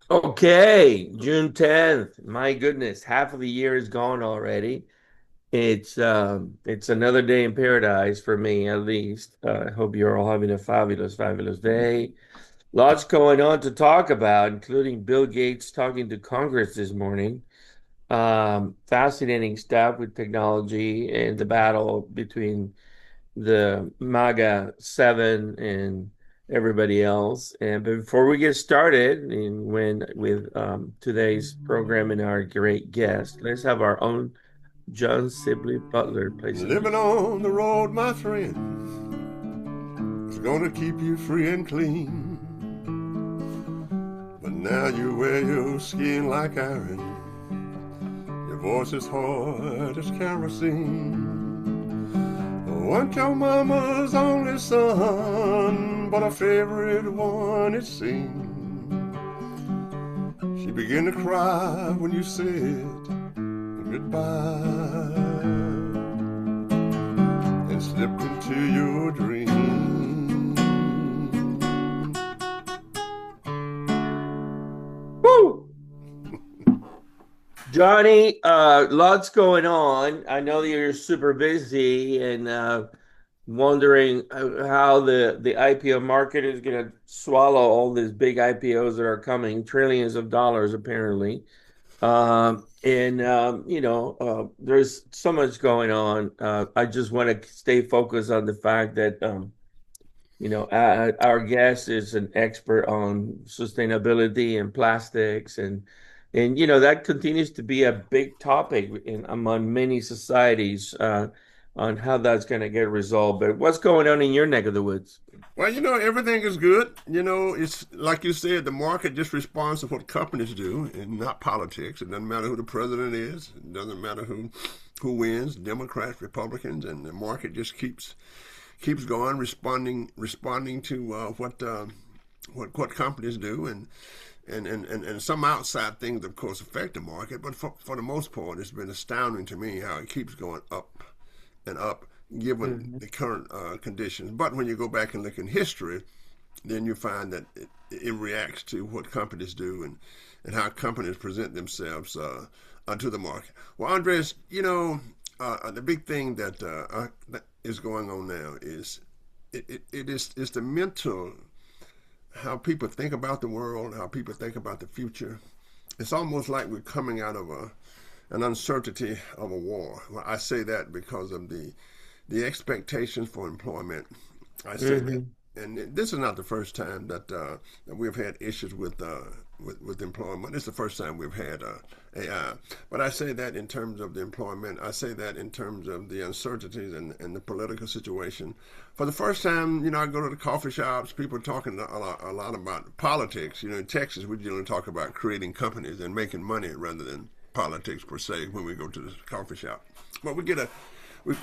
Okay, June 10th. My goodness, half of the year is gone already. It's another day in paradise for me, at least. I hope you're all having a fabulous, fabulous day. Lots going on to talk about, including Bill Gates talking to Congress this morning. Fascinating stuff with technology and the battle between the MAGA 7 and everybody else. And before we get started with today's program and our great guest, let's have our own John Sibley Butler play some Living music. on the road, my friend, is gonna keep you free and clean. But now you wear your skin like iron. Your voice is hard as kerosene. Weren't your mama's only son, but a favorite one it seemed. She began to cry when you said goodbye and slipped into your dream. Woo! Johnny, lots going on. I know that you're super busy and wondering how the IPO market is going to swallow all these big IPOs that are coming, trillions of dollars apparently. There's so much going on. I just want to stay focused on the fact that our guest is an expert on sustainability and plastics, and that continues to be a big topic among many societies on how that's going to get resolved. But what's going on in your neck of the woods? Well, everything is good. It's like you said, the market just responds to what companies do and not politics. It doesn't matter who the president is. It doesn't matter who wins, Democrats, Republicans, and the market just keeps going, responding to what companies do, and some outside things, of course, affect the market. But for the most part, it's been astounding to me how it keeps going up and up, given Mhm. the current conditions. But when you go back and look in history, then you find that it reacts to what companies do and how companies present themselves to the market. Well, Andres, the big thing that is going on now is it's the mental, how people think about the world, how people think about the future. It's almost like we're coming out of an uncertainty of a war. Well, I say that because of the expectations for employment. I say that, Mhm. and this is not the first time that we've had issues with employment. It's the first time we've had AI. But I say that in terms of the employment. I say that in terms of the uncertainties and the political situation. For the first time, I go to the coffee shops. People are talking a lot about politics. In Texas, we generally talk about creating companies and making money rather than politics per se when we go to the coffee shop. But we're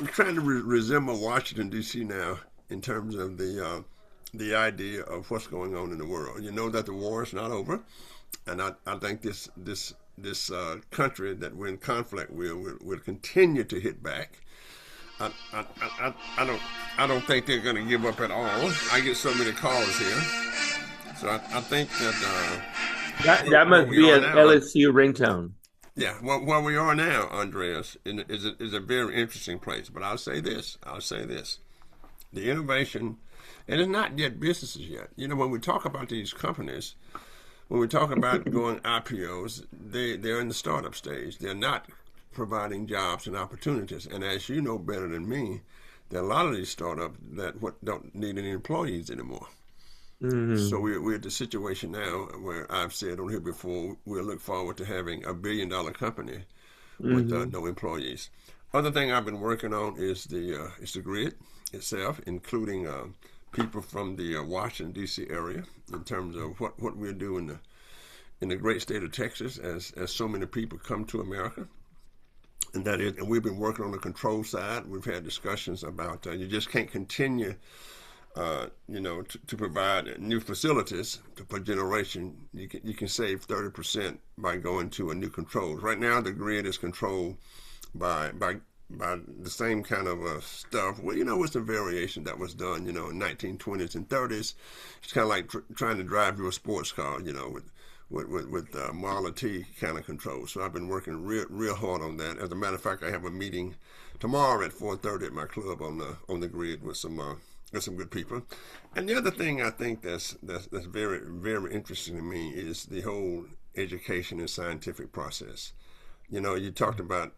trying to resemble Washington D.C. now in terms of the idea of what's going on in the world. You know that the war is not over, and I think this country that we're in conflict with will continue to hit back. I, I, I don't think they're going to give up at all. I get so many calls here, so I think that That where must we be are an now, LSU ringtone. yeah, where we are now, Andreas, is a very interesting place. But I'll say this: the innovation, and it's not yet businesses yet. When we talk about these companies, when we talk about going IPOs, they're in the startup stage. They're not providing jobs and opportunities. And as you know better than me, there are a lot of these startups that don't need any employees anymore. So Hmm. we're at the situation now where I've said on here before, we'll look forward to having $1 billion company with Hmm. no employees. Other thing I've been working on is the grid itself, including people from the Washington D.C. area in terms of what we're doing in the great state of Texas as so many people come to America. And we've been working on the control side. We've had discussions about you just can't continue to provide new facilities per generation. You can save 30% by going to a new controls. Right now, the grid is controlled by the same kind of stuff. Well, with some variation that was done, in 1920s and 30s. It's kind of like trying to drive your sports car, with Model T kind of control. So I've been working real hard on that. As a matter of fact, I have a meeting tomorrow at 4:30 at my club on the grid with some good people. And the other thing I think that's very interesting to me is the whole education and scientific process. You talked about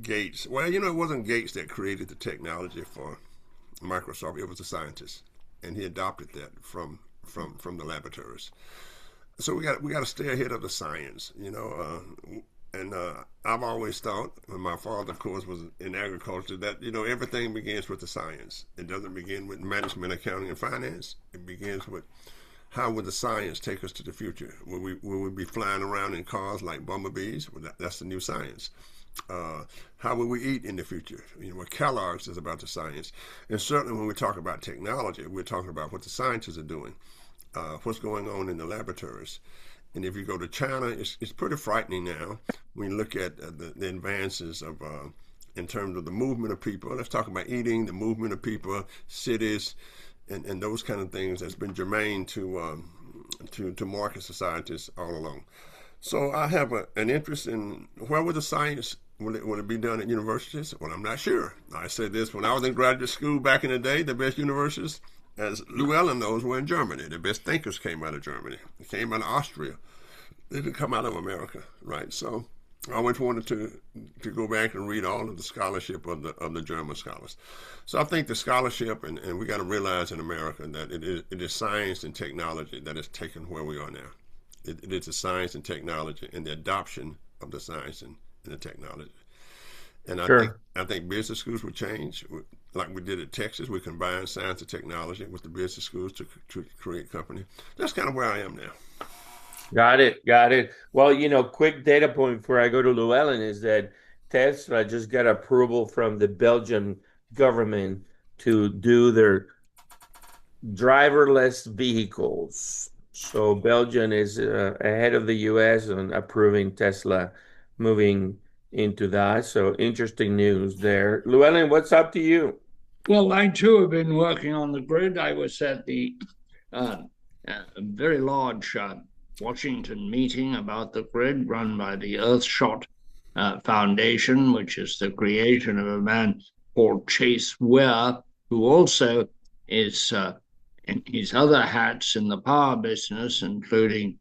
Gates. Well, it wasn't Gates that created the technology for Microsoft. It was a scientist, and he adopted that from the laboratories. So we got to stay ahead of the science, and I've always thought, and my father, of course, was in agriculture, that everything begins with the science. It doesn't begin with management, accounting, and finance. It begins with how will the science take us to the future? Will we be flying around in cars like bumblebees? Well, that's the new science. How will we eat in the future? What Kellogg's is about the science. And certainly when we talk about technology, we're talking about what the scientists are doing, what's going on in the laboratories. And if you go to China, it's pretty frightening now when you look at the advances of in terms of the movement of people. Let's talk about eating, the movement of people, cities, and those kind of things that's been germane to market societies all along. So I have an interest in where will the science will it be done at universities? Well, I'm not sure. I said this when I was in graduate school back in the day. The best universities, as Llewellyn knows, were in Germany. The best thinkers came out of Germany. They came out of Austria. They didn't come out of America, right? So I always wanted to go back and read all of the scholarship of the German scholars. So I think the scholarship, and we got to realize in America that it is science and technology that has taken where we are now. It is the science and technology and the adoption of the science and the technology. And Sure. I think business schools will change, like we did at Texas. We combined science and technology with the business schools to create company. That's kind of where I am now. Got it. Got it. Well, quick data point before I go to Llewellyn is that Tesla just got approval from the Belgian government to do their driverless vehicles. So Belgium is ahead of the US on approving Tesla moving into that. So interesting news there. Llewellyn, what's up to you? Well, I too have been working on the grid. I was at the uh, very large Washington meeting about the grid run by the Earthshot Foundation, which is the creation of a man called Chase Ware, who also is in his other hats in the power business, including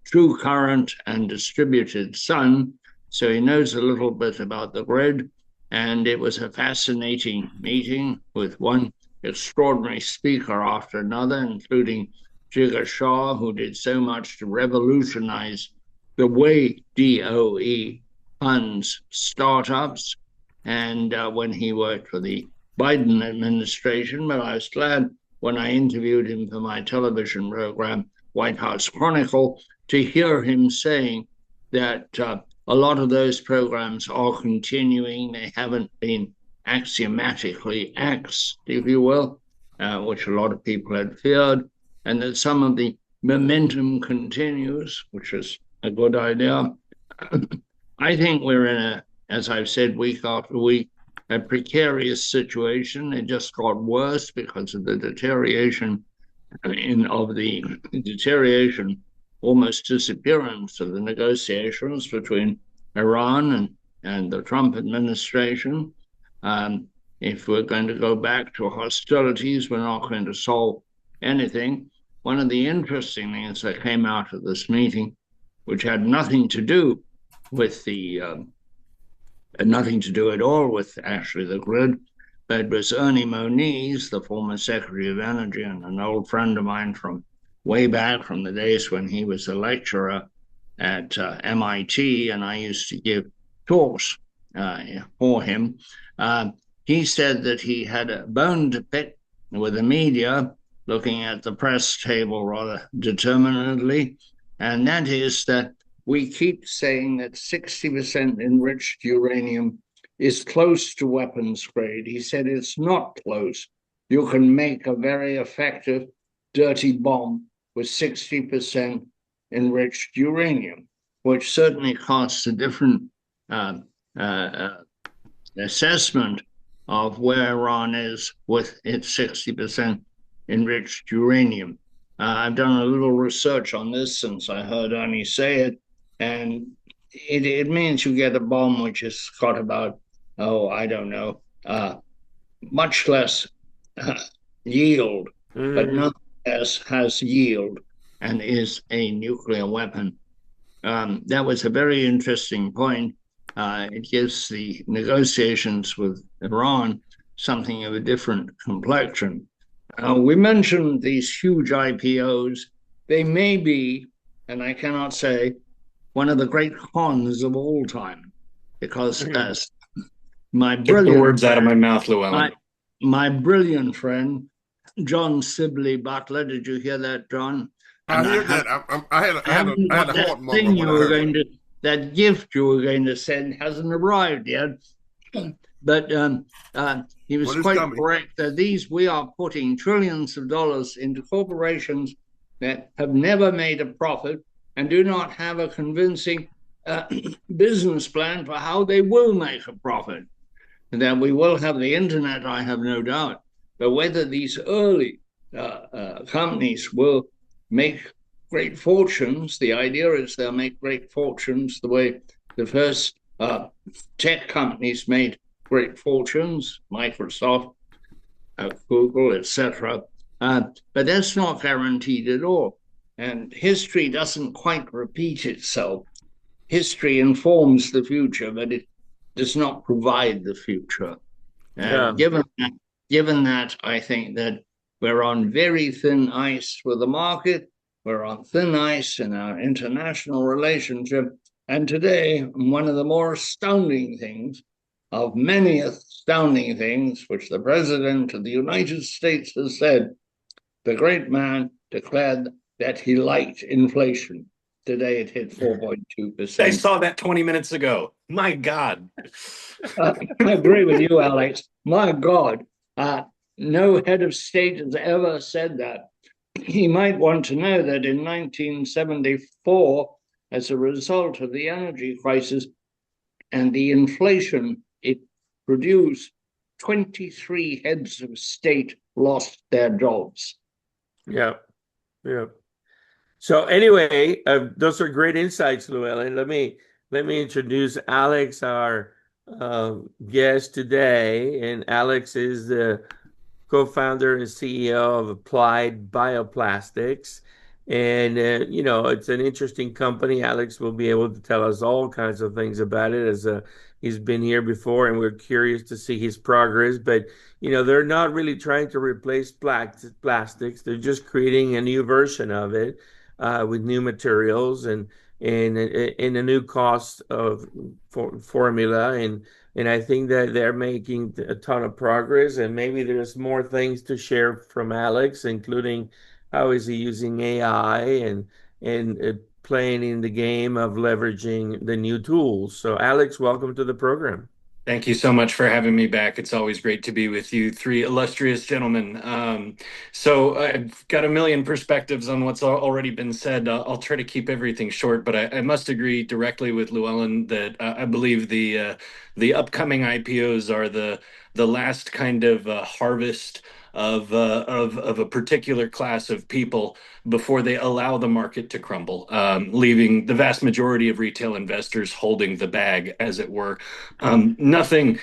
true current and distributed sun. So he knows a little bit about the grid. And it was a fascinating meeting with one extraordinary speaker after another, including Jigar Shah, who did so much to revolutionize the way DOE funds startups. And when he worked for the Biden administration, but I was glad when I interviewed him for my television program, White House Chronicle, to hear him saying that a lot of those programs are continuing. They haven't been axiomatically axed, if you will, which a lot of people had feared, and that some of the momentum continues, which is a good idea. I think we're in as I've said week after week, a precarious situation. It just got worse because of the deterioration almost disappearance of the negotiations between Iran and the Trump administration. If we're going to go back to hostilities, we're not going to solve anything. One of the interesting things that came out of this meeting, which had nothing to do with nothing to do at all with actually the grid, but it was Ernie Moniz, the former Secretary of Energy and an old friend of mine from way back from the days when he was a lecturer at MIT, and I used to give talks for him. He said that he had a bone to pick with the media, looking at the press table rather determinedly, and that is that we keep saying that 60% enriched uranium is close to weapons grade. He said it's not close. You can make a very effective dirty bomb with 60% enriched uranium, which certainly casts a different assessment of where Iran is with its 60% enriched uranium. I've done a little research on this since I heard Ernie say it, and it means you get a bomb which has got about, oh, I don't know, much less uh, yield, but Hmm. nonetheless has yield and is a nuclear weapon. That was a very interesting point. It gives the negotiations with Iran something of a different complexion. We mentioned these huge IPOs. They may be, and I cannot say, one of the great cons of all time, because as my Took the brilliant words out of my mouth, my, Llewellyn. my brilliant friend John Sibley Butler, did you hear that, John? I And hear that. I haven't I had got a that heart murmur thing when you I were heard it. going to, that gift you were going to send hasn't arrived yet. But he was Well, it's quite coming. correct that we are putting trillions of dollars into corporations that have never made a profit and do not have a convincing uh, business plan for how they will make a profit. And that we will have the internet, I have no doubt. But whether these early companies will make great fortunes, the idea is they'll make great fortunes the way the first tech companies made great fortunes, Microsoft, Google, etc. But that's not guaranteed at all. And history doesn't quite repeat itself. History informs the future, but it does not provide the future. And Yeah. given that, I think that we're on very thin ice with the market. We're on thin ice in our international relationship. And today, one of the more astounding things, of many astounding things, which the President of the United States has said, the great man declared that he liked inflation. Today it hit I 4.2%. saw that 20 minutes ago. My God. I agree with you, Alex. My God, no head of state has ever said that. He might want to know that in 1974, as a result of the energy crisis and the inflation it produced, 23 heads of state lost their jobs. Yeah. Yeah. So anyway, those are great insights, Llewellyn. Let me introduce Alex, our guest today, and Alex is the co-founder and CEO of Applied Bioplastics. And, it's an interesting company. Alex will be able to tell us all kinds of things about it as he's been here before, and we're curious to see his progress. But, they're not really trying to replace plastics. They're just creating a new version of it with new materials and a new cost of formula. And I think that they're making a ton of progress, and maybe there's more things to share from Alex, including how is he using AI and playing in the game of leveraging the new tools. So, Alex, welcome to the program. Thank you so much for having me back. It's always great to be with you, three illustrious gentlemen. So I've got a million perspectives on what's already been said. I'll try to keep everything short, but I must agree directly with Llewellyn that I believe the upcoming IPOs are the last kind of harvest of a particular class of people before they allow the market to crumble, leaving the vast majority of retail investors holding the bag, as it were. Nothing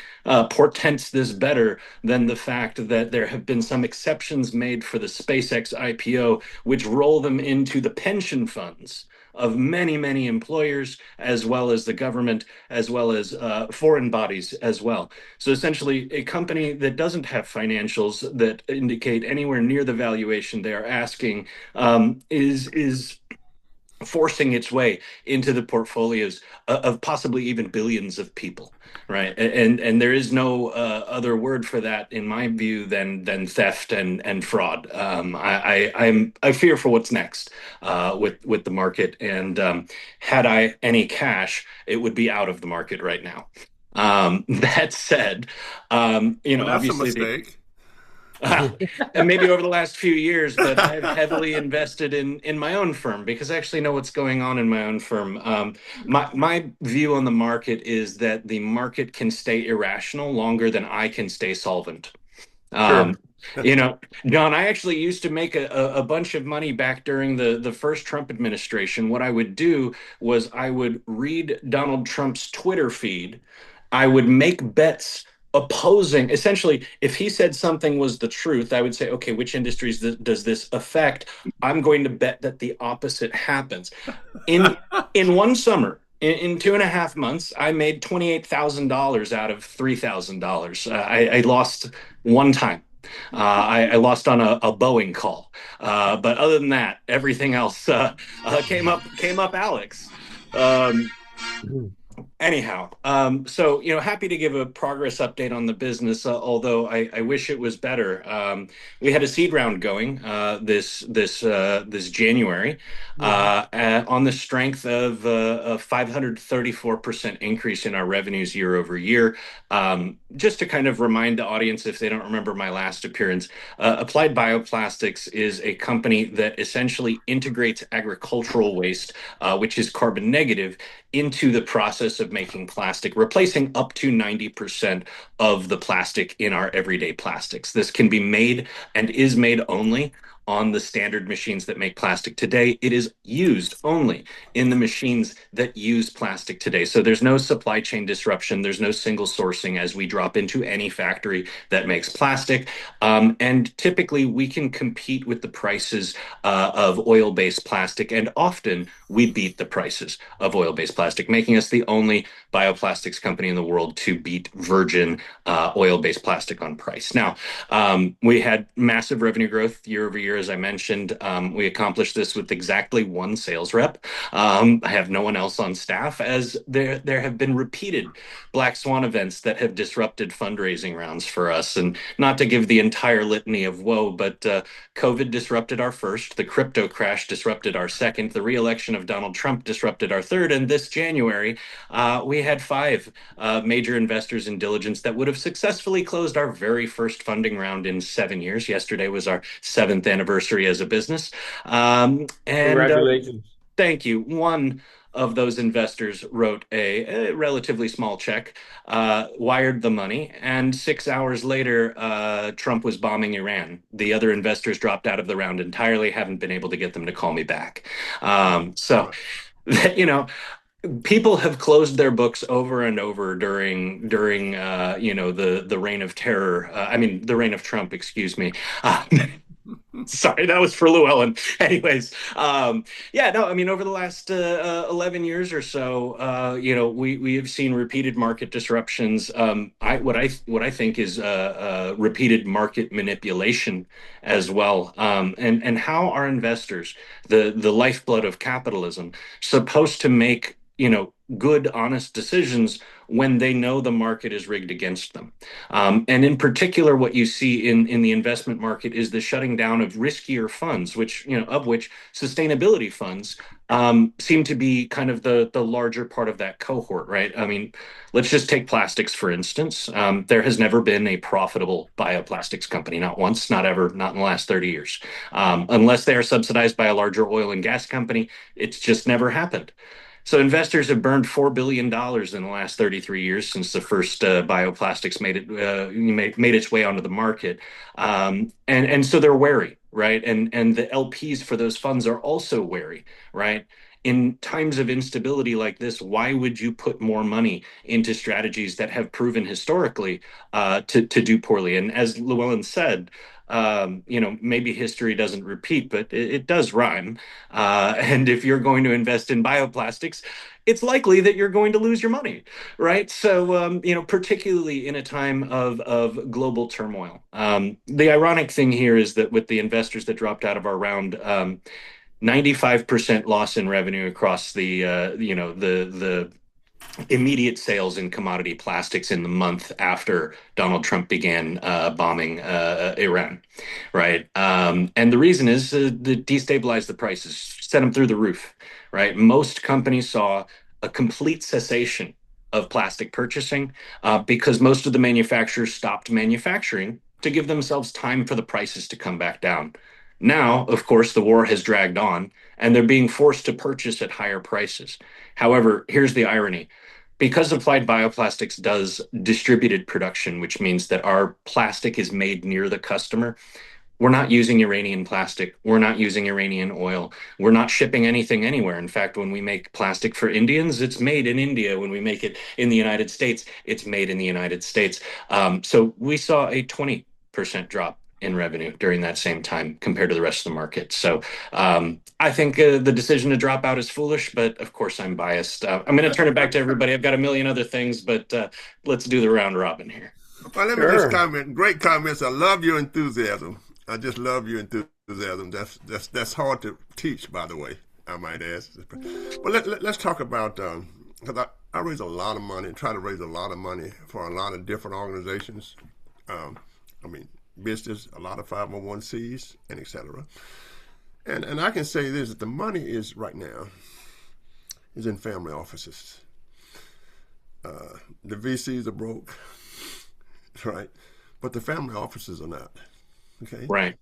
portends this better than the fact that there have been some exceptions made for the SpaceX IPO, which roll them into the pension funds of many, many employers, as well as the government, as well as foreign bodies as well. So essentially, a company that doesn't have financials that indicate anywhere near the valuation they are asking is forcing its way into the portfolios of possibly even billions of people, right? And there is no other word for that, in my view, than theft and fraud. I fear for what's next with the market, and had I any cash, it would be out of the market right now. That said, Well, that's a obviously the mistake. and maybe over the last few years, but I've heavily invested in my own firm because I actually know what's going on in my own firm. My view on the market is that the market can stay irrational longer than I can stay solvent. Um, Sure. You know, John, I actually used to make a bunch of money back during the first Trump administration. What I would do was I would read Donald Trump's Twitter feed. I would make bets opposing, essentially, if he said something was the truth, I would say, okay, which industries does this affect? I'm going to bet that the opposite happens. In in one summer, in 2.5 months, I made $28,000 out of $3,000. I lost one time. I lost on a Boeing call, but other than that, everything else came up Alex. Um, Anyhow, so happy to give a progress update on the business. Although I wish it was better. We had a seed round going this January, on the strength of a 534% increase in our revenues year over year. Just to kind of remind the audience, if they don't remember my last appearance, Applied Bioplastics is a company that essentially integrates agricultural waste, which is carbon negative, into the process of making plastic, replacing up to 90% of the plastic in our everyday plastics. This can be made and is made only on the standard machines that make plastic today. It is used only in the machines that use plastic today. So there's no supply chain disruption. There's no single sourcing as we drop into any factory that makes plastic. And typically we can compete with the prices of oil-based plastic, and often we beat the prices of oil-based plastic, making us the only bioplastics company in the world to beat virgin oil-based plastic on price. Now, we had massive revenue growth year over year, as I mentioned. We accomplished this with exactly one sales rep. I have no one else on staff, as there have been repeated black swan events that have disrupted fundraising rounds for us. And not to give the entire litany of woe, but COVID disrupted our first, the crypto crash disrupted our second, the re-election of Donald Trump disrupted our third, and this January, we had five major investors in diligence that would have successfully closed our very first funding round in 7 years. Yesterday was our seventh anniversary as a business. And Congratulations. Thank you. One of those investors wrote a relatively small check, wired the money, and 6 hours later, Trump was bombing Iran. The other investors dropped out of the round entirely, haven't been able to get them to call me back. So, you know, people have closed their books over and over during the reign of terror. I mean, the reign of Trump, excuse me. Sorry, that was for Llewellyn. Anyways, yeah, no, I mean, over the last 11 years or so, we have seen repeated market disruptions. What I think is repeated market manipulation as well, and how are investors, the lifeblood of capitalism, supposed to make good, honest decisions when they know the market is rigged against them. And in particular, what you see in the investment market is the shutting down of riskier funds, which sustainability funds seem to be kind of the larger part of that cohort, right? I mean, let's just take plastics, for instance. There has never been a profitable bioplastics company, not once, not ever, not in the last 30 years. Unless they are subsidized by a larger oil and gas company, it's just never happened. So investors have burned $4 billion in the last 33 years since the first bioplastics made its way onto the market, and so they're wary, right? And the LPs for those funds are also wary, right? In times of instability like this, why would you put more money into strategies that have proven historically to do poorly? And as Llewellyn said, maybe history doesn't repeat, but it does rhyme. And if you're going to invest in bioplastics, it's likely that you're going to lose your money, right? So, particularly in a time of global turmoil. The ironic thing here is that with the investors that dropped out of our round, 95% loss in revenue across the immediate sales in commodity plastics in the month after Donald Trump began bombing Iran, right? And the reason is to destabilize the prices, sent them through the roof, right? Most companies saw a complete cessation of plastic purchasing because most of the manufacturers stopped manufacturing to give themselves time for the prices to come back down. Now, of course, the war has dragged on and they're being forced to purchase at higher prices. However, here's the irony. Because Applied Bioplastics does distributed production, which means that our plastic is made near the customer, we're not using Iranian plastic. We're not using Iranian oil. We're not shipping anything anywhere. In fact, when we make plastic for Indians, it's made in India. When we make it in the United States, it's made in the United States. So we saw a 20% drop in revenue during that same time compared to the rest of the market. So I think the decision to drop out is foolish, but of course I'm biased. I'm going to turn it back to everybody. I've got a million other things, but let's do the round robin here. Well, let me just Sure. comment. Great comments. I love your enthusiasm. I just love your enthusiasm. That's hard to teach, by the way. I might ask. But let's talk about because I raise a lot of money, try to raise a lot of money for a lot of different organizations. Um, I mean, business, a lot of 501Cs, and etc. And I can say this: that the money is right now is in family offices. The VCs are broke, right? But the family offices are not. Okay, Right.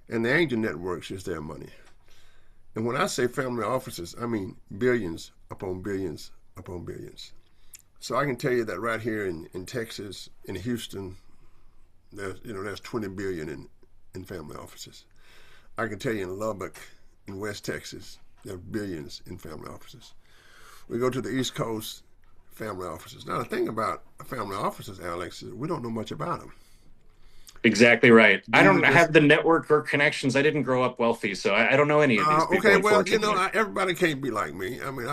and the angel networks is their money. And when I say family offices, I mean billions upon billions upon billions. So I can tell you that right here in Texas, in Houston, there's 20 billion in family offices. I can tell you in Lubbock, in West Texas, there's billions in family offices. We go to the East Coast, family offices. Now the thing about family offices, Alex, is we don't know much about them. Exactly right. I These are don't just have the network or connections. I didn't grow up wealthy, so I don't know any of these people, okay. Well, unfortunately. everybody can't be like me. I mean,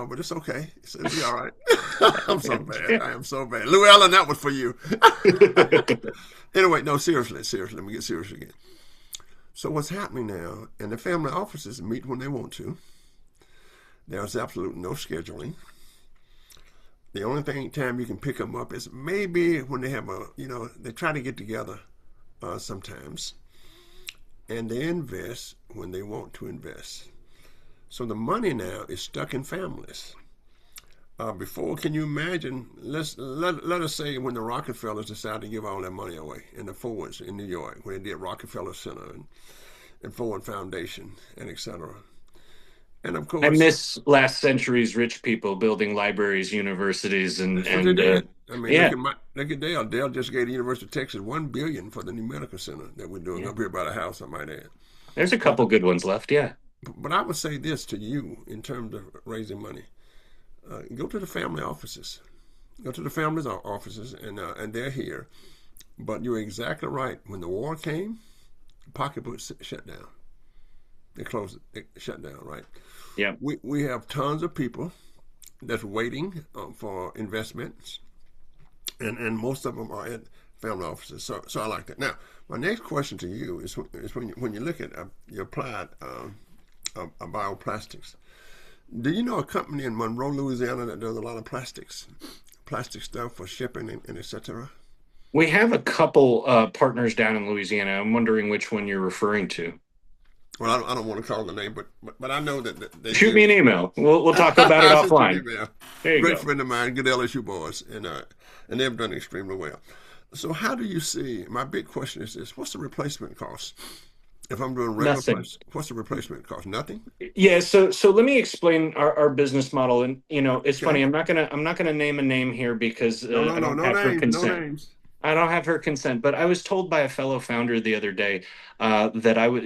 but it's okay. It'll be all right. I'm so bad. I am so bad. Llewellyn, that was for you. Anyway, no, seriously, seriously. Let me get serious again. So what's happening now? And the family offices meet when they want to. There's absolutely no scheduling. The only time you can pick them up is maybe when they have they try to get together sometimes, and they invest when they want to invest. So the money now is stuck in families. Before, can you imagine? Let us say when the Rockefellers decided to give all their money away, and the Fords in New York, when they did Rockefeller Center and Ford Foundation and etc. And of I course, miss last century's rich people building libraries, universities, and that's what they and did. I mean, yeah, look at Dale. Dale just gave the University of Texas $1 billion for the new medical center that we're doing yeah. up here by the house. I might add. There's a But couple good ones left. Yeah. but I would say this to you in terms of raising money: go to the family offices. Go to the family's offices, and they're here. But you're exactly right. When the war came, pocketbooks shut down. They closed it. They shut down. Right. Yeah. We have tons of people that's waiting for investments, and most of them are at family offices. So I like that. Now, my next question to you is when you look at your applied bioplastics. Do you know a company in Monroe, Louisiana that does a lot of plastic stuff for shipping and etc.? We have a couple partners down in Louisiana. I'm wondering which one you're referring to. Well, I don't want to call the name, but I know that they Shoot me do. an email. We'll talk about it I sent you an offline. email. There you Great go. friend of mine, good LSU boys, and they've done extremely well. So how do you see? My big question is this: what's the replacement cost? If I'm doing regular Nothing. price, what's the replacement cost? Nothing. Yeah, so let me explain our business model. And it's Okay. funny, I'm not gonna name a name here because No, no, I no, don't no have her names, no consent. names. I don't have her consent, but I was told by a fellow founder the other day that I would,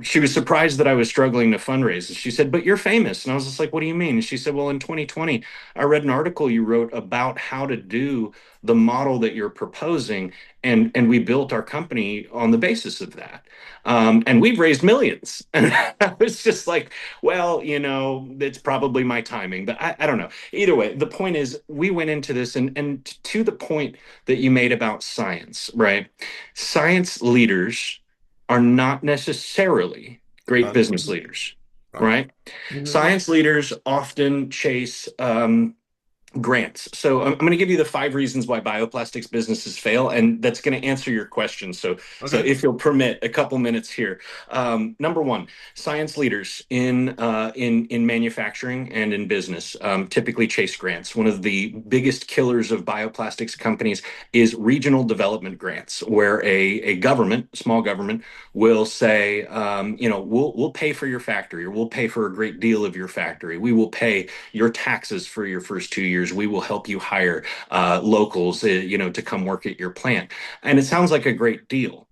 she was surprised that I was struggling to fundraise. And she said, "But you're famous." And I was just like, "What do you mean?" And she said, "Well, in 2020, I read an article you wrote about how to do the model that you're proposing, and we built our company on the basis of that. And we've raised millions." And I was just like, "Well, it's probably my timing, but I don't know." Either way, the point is, we went into this, and to the point that you made about science, right? Science leaders are not necessarily great business Understood. leaders, Right. right? Mhm. Science leaders often chase grants. So I'm going to give you the 5 reasons why bioplastics businesses fail, and that's going to answer your question. So Okay. if you'll permit a couple minutes here, number one, science leaders in manufacturing and in business typically chase grants. One of the biggest killers of bioplastics companies is regional development grants, where a government, small government, will say, we'll pay for your factory, or we'll pay for a great deal of your factory. We will pay your taxes for your first 2 years years, we will help you hire locals, to come work at your plant. And it sounds like a great deal.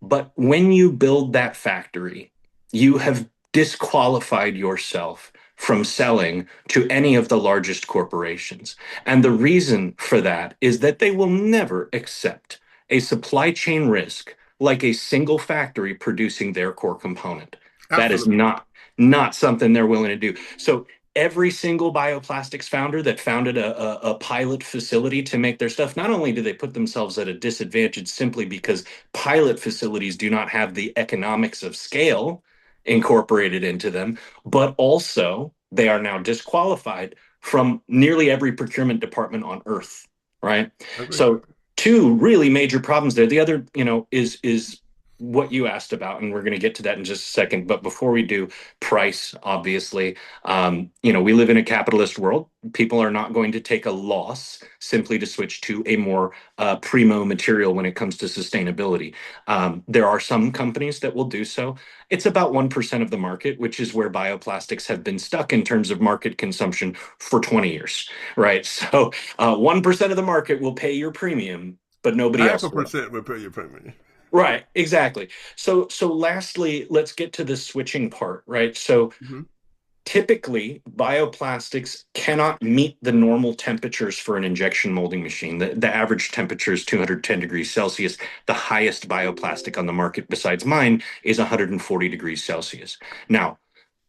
But when you build that factory, you have disqualified yourself from selling to any of the largest corporations. And the reason for that is that they will never accept a supply chain risk like a single factory producing their core component. That is Absolutely. not something they're willing to do. So every single bioplastics founder that founded a pilot facility to make their stuff, not only do they put themselves at a disadvantage simply because pilot facilities do not have the economics of scale incorporated into them, but also they are now disqualified from nearly every procurement department on earth, right? Agree. So two really major problems there. The other, is what you asked about, and we're going to get to that in just a second. But before we do, price, obviously, we live in a capitalist world. People are not going to take a loss simply to switch to a more primo material when it comes to sustainability. There are some companies that will do so. It's about 1% of the market, which is where bioplastics have been stuck in terms of market consumption for 20 years, right? So 1% of the market will pay your premium, but nobody Half else a will. percent will pay your premium. Right, exactly. So lastly, let's get to the switching part, right? So Mm-hmm. typically, bioplastics cannot meet the normal temperatures for an injection molding machine. The average temperature is 210 degrees Celsius. The highest bioplastic on the market besides mine is 140 degrees Celsius. Now,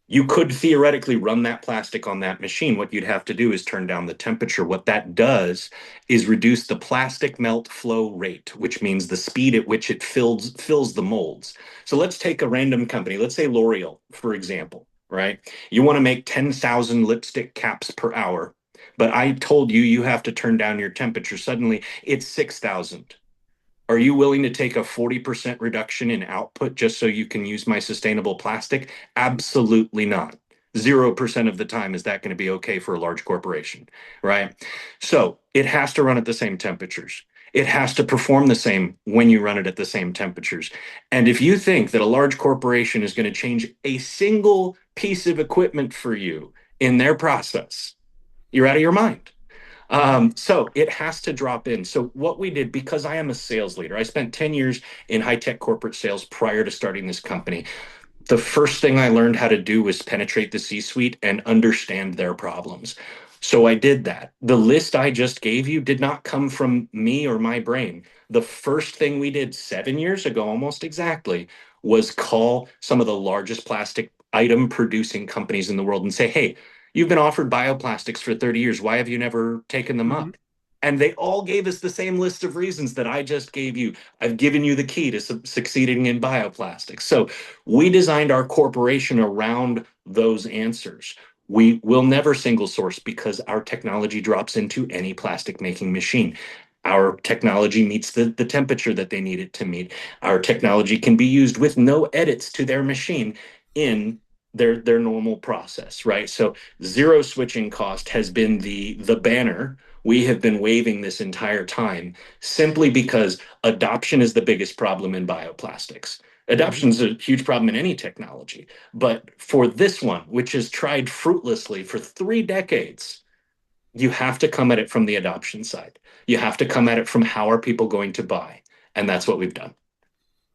you could theoretically run that plastic on that machine. What you'd have to do is turn down the temperature. What that does is reduce the plastic melt flow rate, which means the speed at which it fills the molds. So let's take a random company, let's say L'Oreal, for example, right? You want to make 10,000 lipstick caps per hour, but I told you you have to turn down your temperature. Suddenly it's 6,000. Are you willing to take a 40% reduction in output just so you can use my sustainable plastic? Absolutely not. 0% of the time is that going to be okay for a large corporation, right? So it has to run at the same temperatures. It has to perform the same when you run it at the same temperatures. And if you think that a large corporation is going to change a single piece of equipment for you in their process, you're out of your mind. Mm-hmm. So it has to drop in. So what we did, because I am a sales leader, I spent 10 years in high-tech corporate sales prior to starting this company. The first thing I learned how to do was penetrate the C-suite and understand their problems. So I did that. The list I just gave you did not come from me or my brain. The first thing we did 7 years ago, almost exactly, was call some of the largest plastic item producing companies in the world and say, hey, you've been offered bioplastics for 30 years. Why have you never taken them Mm-hmm. up? And they all gave us the same list of reasons that I just gave you. I've given you the key to succeeding in bioplastics. So we designed our corporation around those answers. We will never single source because our technology drops into any plastic making machine. Our technology meets the temperature that they need it to meet. Our technology can be used with no edits to their machine in their normal process, right? So zero switching cost has been the banner we have been waving this entire time simply because adoption is the biggest problem in bioplastics. Mm-hmm. Adoption is a huge problem in any technology. But for this one, which has tried fruitlessly for 3 decades, you have to come at it from the adoption side. You have to come at it from how are people going to buy? And that's what we've done.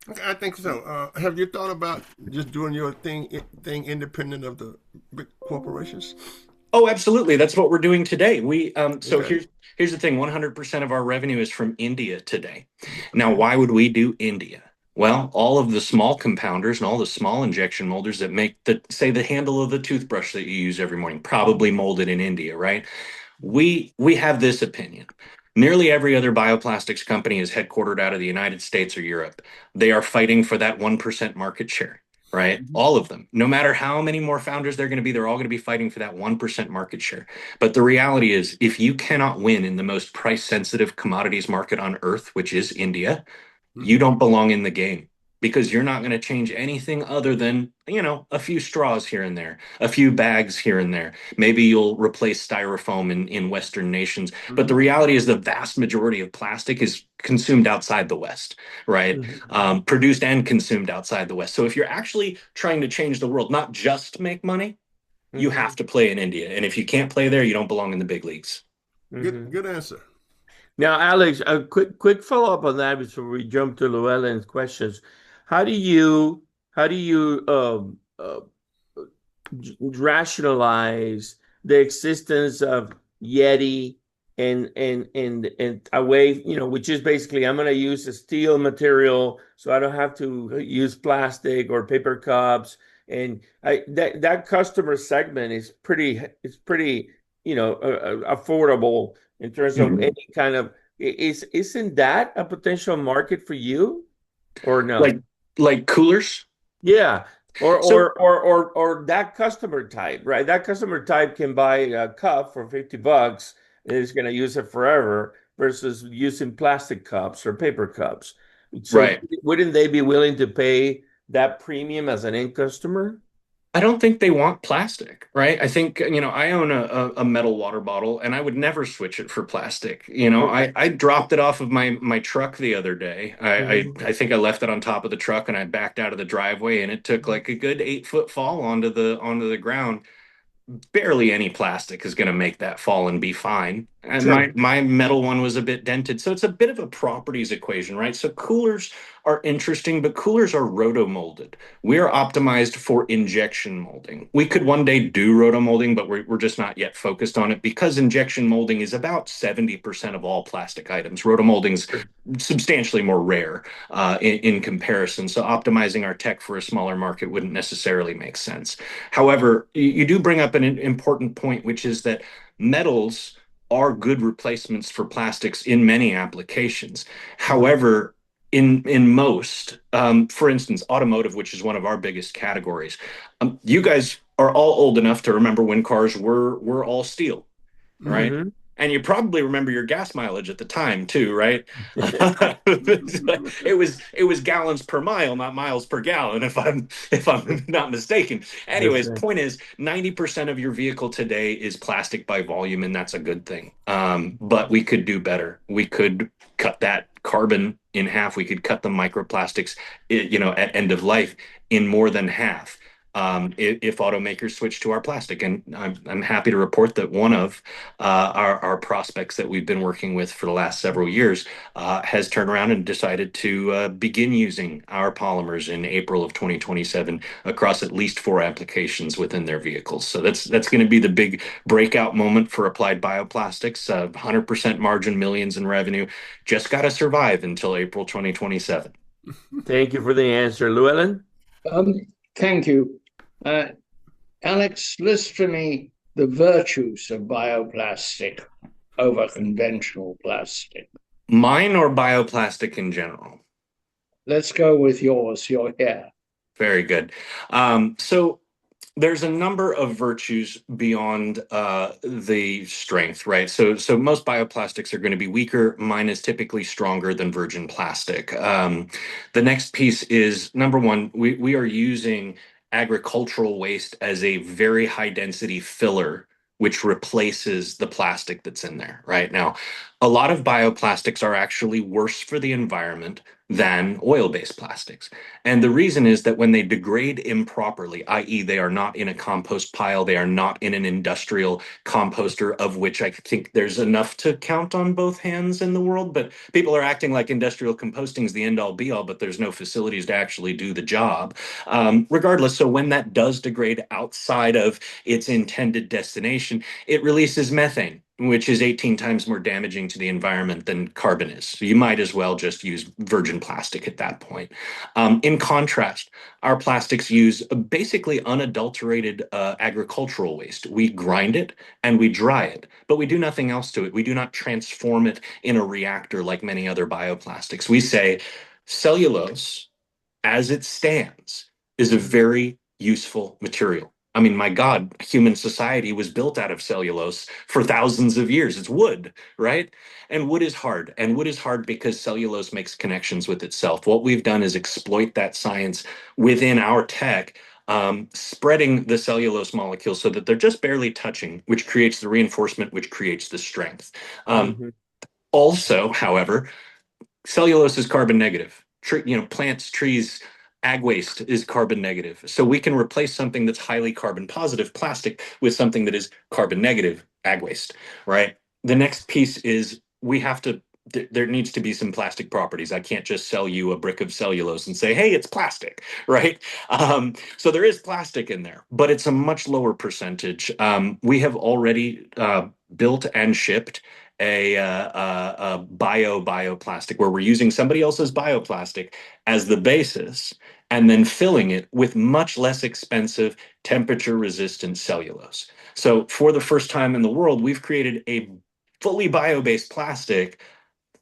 Okay, I think so. Have you thought about just doing your thing independent of the big corporations? Oh, absolutely. That's what we're doing today. So Okay. here's the thing, 100% of our revenue is from India today. Now, Okay. why would we do India? Well, all of the small compounders and all the small injection molders that make say the handle of the toothbrush that you use every morning, probably molded in India, right? We have this opinion. Nearly every other bioplastics company is headquartered out of the United States or Europe. They are fighting for that 1% market share, right? Mm-hmm. All of them. No matter how many more founders they're going to be, they're all going to be fighting for that 1% market share. But the reality is, if you cannot win in the most price sensitive commodities market on earth, which is India, you Mm-hmm. don't belong in the game because you're not going to change anything other than, a few straws here and there, a few bags here and there. Maybe you'll replace styrofoam in Western nations. But the Mm-hmm. reality is the vast majority of plastic is consumed outside the West, right? Mm-hmm. Produced and consumed outside the West. So if you're actually trying to change the world, not just make money, you Mm-hmm. have to play in India. And if you can't play there, you don't belong in the big leagues. Hmm. Good answer. Now, Alex, a quick follow-up on that before we jump to Llewellyn's questions. How do you rationalize the existence of Yeti and a way, which is basically I'm going to use a steel material so I don't have to use plastic or paper cups. And that customer segment is pretty, affordable in terms of Mhm. any kind of isn't that a potential market for you or no? Like coolers. Yeah. Or So or or or or that customer type, right? That customer type can buy a cup for $50 and is going to use it forever versus using plastic cups or paper cups. So right. wouldn't they be willing to pay that premium as an end customer? I don't think they want plastic, right? I think, I own a metal water bottle and I would never switch it for plastic. I dropped it off of my truck the other day. Mhm. I think I left it on top of the truck and I backed out of the driveway and it took like a good 8 foot fall onto the ground. Barely any plastic is going to make that fall and be fine. And Sure. my metal one was a bit dented. So it's a bit of a properties equation, right? So coolers are interesting, but coolers are roto-molded. We're optimized for injection molding. We could one day do roto-molding, but we're just not yet focused on it because injection molding is about 70% of all plastic items. Roto-molding's Sure. substantially more rare in comparison. So optimizing our tech for a smaller market wouldn't necessarily make sense. However, you do bring up an important point, which is that metals are good replacements for plastics in many applications. Mhm. However, in most, for instance, automotive, which is one of our biggest categories, you guys are all old enough to remember when cars were all steel, right? Mhm. And you probably remember your gas mileage at the time too, right? It was gallons per mile, not miles per gallon, if I'm not mistaken. That's Anyways, right. point is, 90% of your vehicle today is plastic by volume, and that's a good thing. But we could do better. We could cut that carbon in half. We could cut the microplastics, at end of life in more than half. If automakers switch to our plastic, and I'm happy to report that one of our prospects that we've been working with for the last several years has turned around and decided to begin using our polymers in April of 2027 across at least 4 applications within their vehicles. So that's going to be the big breakout moment for applied bioplastics. 100% margin, millions in revenue. Just got to survive until April 2027. Thank you for the answer, Llewellyn. Um, Thank you. Uh, Alex, list for me the virtues of bioplastic over conventional plastic. Mine or bioplastic in general? Let's go with yours. You're here. Very good. So there's a number of virtues beyond the strength, right? So most bioplastics are going to be weaker. Mine is typically stronger than virgin plastic. The next piece is number one, we are using agricultural waste as a very high density filler, which replaces the plastic that's in there, right? Now, a lot of bioplastics are actually worse for the environment than oil-based plastics. And the reason is that when they degrade improperly, i.e., they are not in a compost pile, they are not in an industrial composter, of which I think there's enough to count on both hands in the world. But people are acting like industrial composting is the end all be all, but there's no facilities to actually do the job. Regardless, so when that does degrade outside of its intended destination, it releases methane, which is 18 times more damaging to the environment than carbon is. So you might as well just use virgin plastic at that point. In contrast, our plastics use basically unadulterated agricultural waste. We grind it and we dry it, but we do nothing else to it. We do not transform it in a reactor like many other bioplastics. We say cellulose, as it stands, is a very useful material. I mean, my God, human society was built out of cellulose for thousands of years. It's wood, right? And wood is hard. And wood is hard because cellulose makes connections with itself. What we've done is exploit that science within our tech, spreading the cellulose molecules so that they're just barely touching, which creates the reinforcement, which creates the strength. Um, Mhm. Also, however, cellulose is carbon negative. Plants, trees, ag waste is carbon negative. So we can replace something that's highly carbon positive, plastic, with something that is carbon negative, ag waste, right? the next piece is we have to there needs to be some plastic properties. I can't just sell you a brick of cellulose and say, hey, it's plastic, right? So there is plastic in there, but it's a much lower percentage. We have already built and shipped a bioplastic where we're using somebody else's bioplastic as the basis and then filling it with much less expensive temperature resistant cellulose. So for the first time in the world, we've created a fully bio-based plastic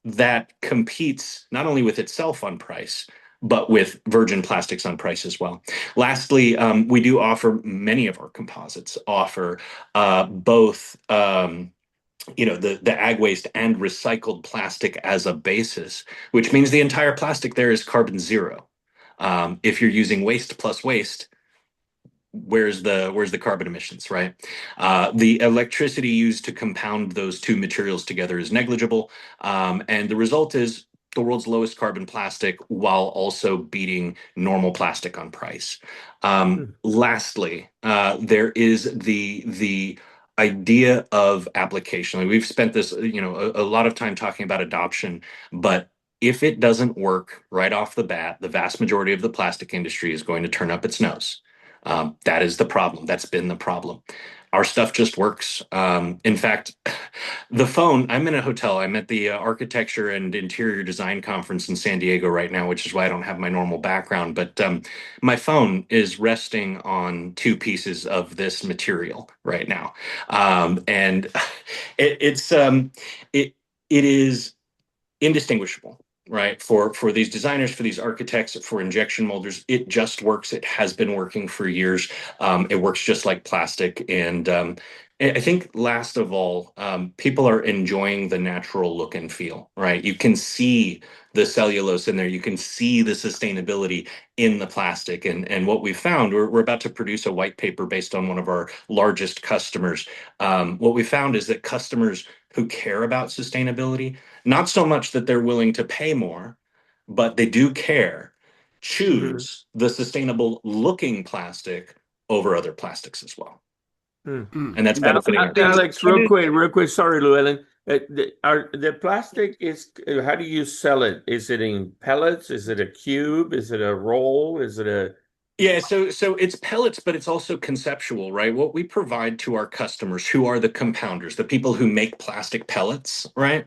that competes not only with itself on price, but with virgin plastics on price as well. Lastly, we do offer many of our composites offer both the ag waste and recycled plastic as a basis, which means the entire plastic there is carbon zero. If you're using waste plus waste, where's the carbon emissions, right? The electricity used to compound those two materials together is negligible, and the result is the world's lowest carbon plastic while also beating normal plastic on price. Lastly, there is the idea of application. Like we've spent this, a lot of time talking about adoption, but if it doesn't work right off the bat, the vast majority of the plastic industry is going to turn up its nose. That is the problem. That's been the problem. Our stuff just works. In fact, the phone, I'm in a hotel. I'm at the Architecture and Interior Design Conference in San Diego right now, which is why I don't have my normal background. But my phone is resting on two pieces of this material right now. And it is indistinguishable, right? For these designers, for these architects, for injection molders, it just works. It has been working for years. It works just like plastic. And I think last of all, people are enjoying the natural look and feel, right? You can see the cellulose in there. You can see the sustainability in the plastic. And what we found, we're about to produce a white paper based on one of our largest customers. What we found is that customers who care about sustainability, not so much that they're willing to pay more, but they do care, Mm-hmm. choose the sustainable looking plastic over other plastics as well. Mm. And that's benefiting our customers. Alex, real quick. Sorry, Llewellyn. The plastic is, how do you sell it? Is it in pellets? Is it a cube? Is it a roll? Is it a? Yeah, so it's pellets, but it's also conceptual, right? What we provide to our customers, who are the compounders, the people who make plastic pellets, right,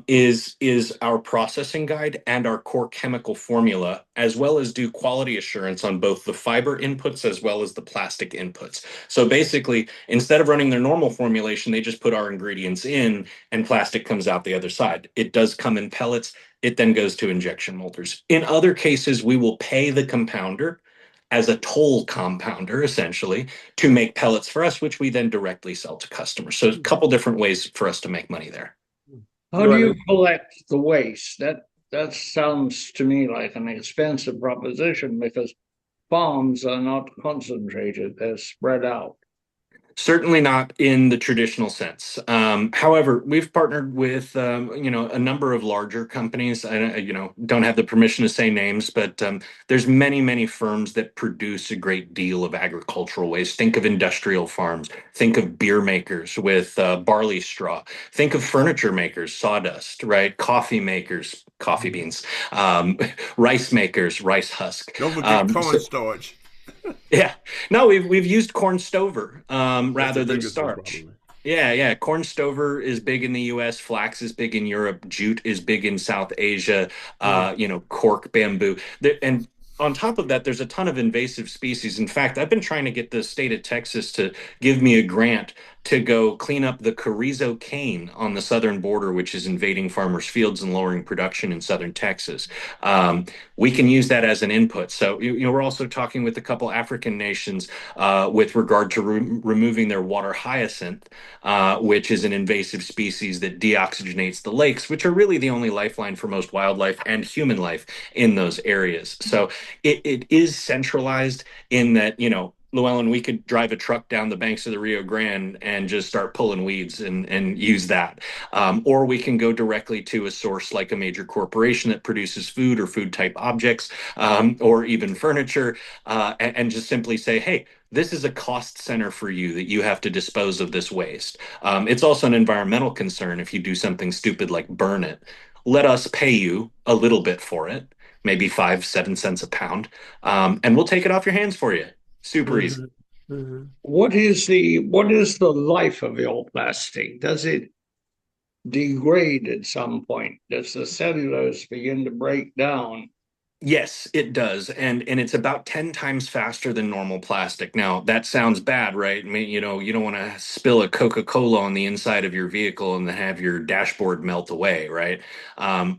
is our processing guide and our core chemical formula, as well as do quality assurance on both the fiber inputs as well as the plastic inputs. So basically, instead of running their normal formulation, they just put our ingredients in, and plastic comes out the other side. It does come in pellets. It then goes to injection molders. In other cases, we will pay the compounder as a toll compounder, essentially, to make pellets for us, which we then directly sell to customers. So a couple different ways for us to make money there. How do you collect the waste? That sounds to me like an expensive proposition because farms are not concentrated, they're spread out. Certainly not in the traditional sense. However, we've partnered with a number of larger companies. I don't have the permission to say names, but there's many firms that produce a great deal of agricultural waste. Think of industrial farms. Think of beer makers with barley straw. Think of furniture makers, sawdust, right? Coffee makers, coffee beans. Rice makers, rice husk. Don't forget corn starch. Yeah, no, we've used corn stover That's the rather than biggest one, starch. probably. Yeah. Corn stover is big in the U.S. Flax is big in Europe. Jute is big in South Asia. Cork bamboo. And on top of that, there's a ton of invasive species. In fact, I've been trying to get the state of Texas to give me a grant to go clean up the carrizo cane on the southern border, which is invading farmers' fields and lowering production in southern Texas. We can use that as an input. So, we're also talking with a couple African nations with regard to removing their water hyacinth, which is an invasive species that deoxygenates the lakes, which are really the only lifeline for most wildlife and human life in those areas. So it is centralized in that, Llewellyn, we could drive a truck down the banks of the Rio Grande and just start pulling weeds and use that. Or we can go directly to a source like a major corporation that produces food or food type objects, or even furniture, and just simply say, hey, this is a cost center for you that you have to dispose of this waste. It's also an environmental concern if you do something stupid like burn it. Let us pay you a little bit for it, maybe 5, 7 cents a pound, and we'll take it off your hands for you. Super easy. Hmm. Hmm. What is the life of your plastic? Does it degrade at some point? Does the cellulose begin to break down? Yes, it does, and it's about 10 times faster than normal plastic. Now, that sounds bad, right? I mean, you don't want to spill a Coca-Cola on the inside of your vehicle and then have your dashboard melt away, right?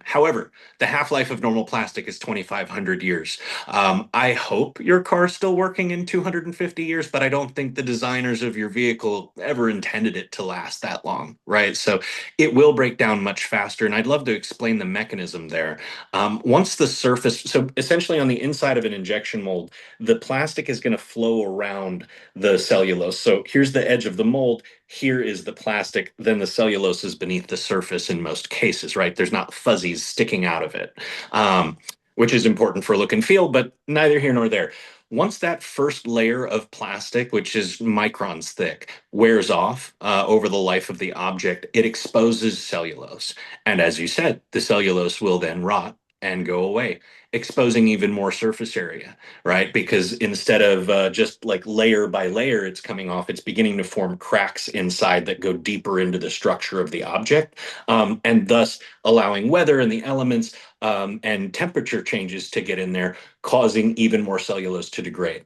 However, the half-life of normal plastic is 2,500 years. I hope your car's still working in 250 years, but I don't think the designers of your vehicle ever intended it to last that long, right? So it will break down much faster, and I'd love to explain the mechanism there. Once the surface, so essentially on the inside of an injection mold, the plastic is going to flow around the cellulose. So here's the edge of the mold. Here is the plastic. Then the cellulose is beneath the surface in most cases, right? There's not fuzzies sticking out of it, which is important for look and feel, but neither here nor there. Once that first layer of plastic, which is microns thick, wears off over the life of the object, it exposes cellulose. And as you said, the cellulose will then rot and go away, exposing even more surface area, right? Because instead of just like layer by layer, it's coming off, it's beginning to form cracks inside that go deeper into the structure of the object, and thus allowing weather and the elements and temperature changes to get in there, causing even more cellulose to degrade.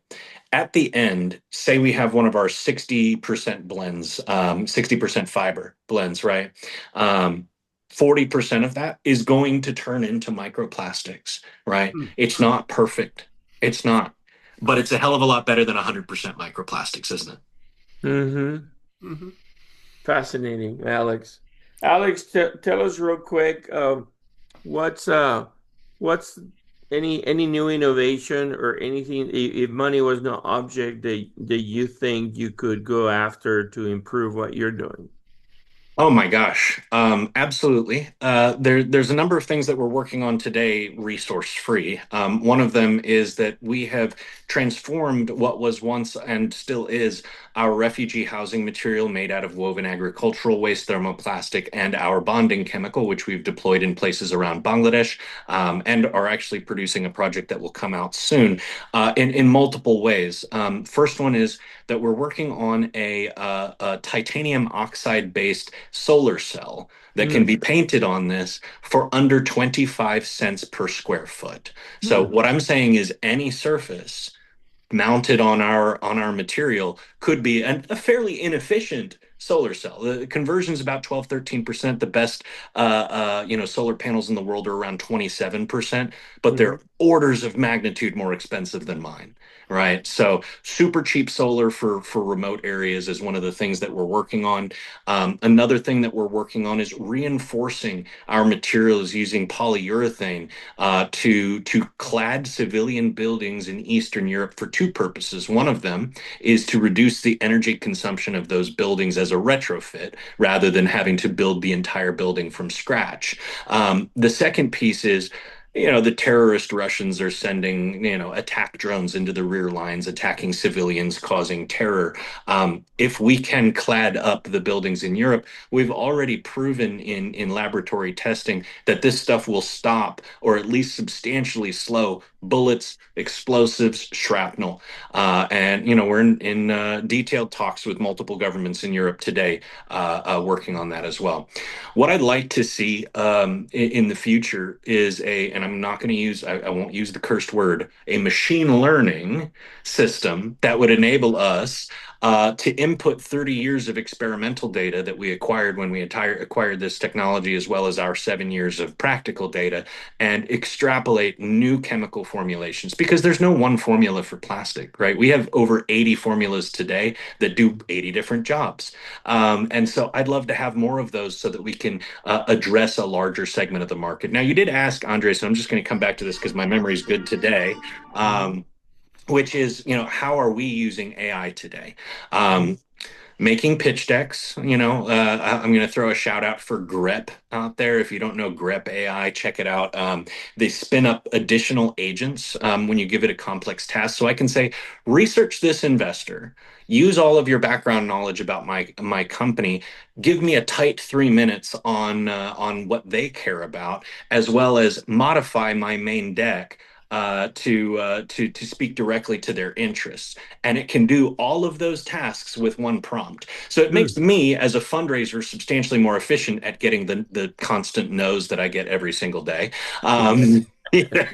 At the end, say we have one of our 60% blends, 60% fiber blends, right? Um, 40% of that is going to turn into microplastics, right? Mm, It's not perfect. It's not, but it's a hell of a lot better than 100% microplastics, isn't it? Hmm. mhm. Fascinating, Alex. Alex, tell us real quick, what's what's any new innovation or anything, if money was no object that you think you could go after to improve what you're doing? Oh my gosh. Absolutely. There's a number of things that we're working on today, resource free. One of them is that we have transformed what was once and still is our refugee housing material made out of woven agricultural waste, thermoplastic, and our bonding chemical, which we've deployed in places around Bangladesh, and are actually producing a project that will come out soon in multiple ways. First one is that we're working on a titanium oxide based solar cell that can Mm, be painted on this for under 25 cents per square foot. So mm, what I'm saying is any surface mounted on our material could be a fairly inefficient solar cell. The conversion is about 12, 13%. The best solar panels in the world are around 27%, but they're mhm, orders of magnitude more expensive than mine. Right. So super cheap solar for remote areas is one of the things that we're working on. Another thing that we're working on is reinforcing our materials using polyurethane to clad civilian buildings in Eastern Europe for two purposes. One of them is to reduce the energy consumption of those buildings as a retrofit rather than having to build the entire building from scratch. The second piece is the terrorist Russians are sending, attack drones into the rear lines, attacking civilians, causing terror. If we can clad up the buildings in Europe, we've already proven in laboratory testing that this stuff will stop or at least substantially slow bullets, explosives, shrapnel. And, we're in detailed talks with multiple governments in Europe today, working on that as well. What I'd like to see in the future is and I'm not going to use, I won't use the cursed word, a machine learning system that would enable us to input 30 years of experimental data that we acquired when we acquired this technology, as well as our 7 years of practical data, and extrapolate new chemical formulations. Because there's no one formula for plastic, right? We have over 80 formulas today that do 80 different jobs. And so I'd love to have more of those so that we can address a larger segment of the market. Now, you did ask, Andre, so I'm just going to come back to this because my memory is good today. mhm, Um, which is, how are we using AI today? Um, Making pitch decks. I'm going to throw a shout out for grep out there. If you don't know grep AI, check it out. They spin up additional agents when you give it a complex task. So I can say, research this investor, use all of your background knowledge about my company, give me a tight 3 minutes on what they care about, as well as modify my main deck to speak directly to their interests. And it can do all of those tasks with one prompt. So it makes Hmm. me, as a fundraiser, substantially more efficient at getting the constant no's that I get every single day. Um, yeah.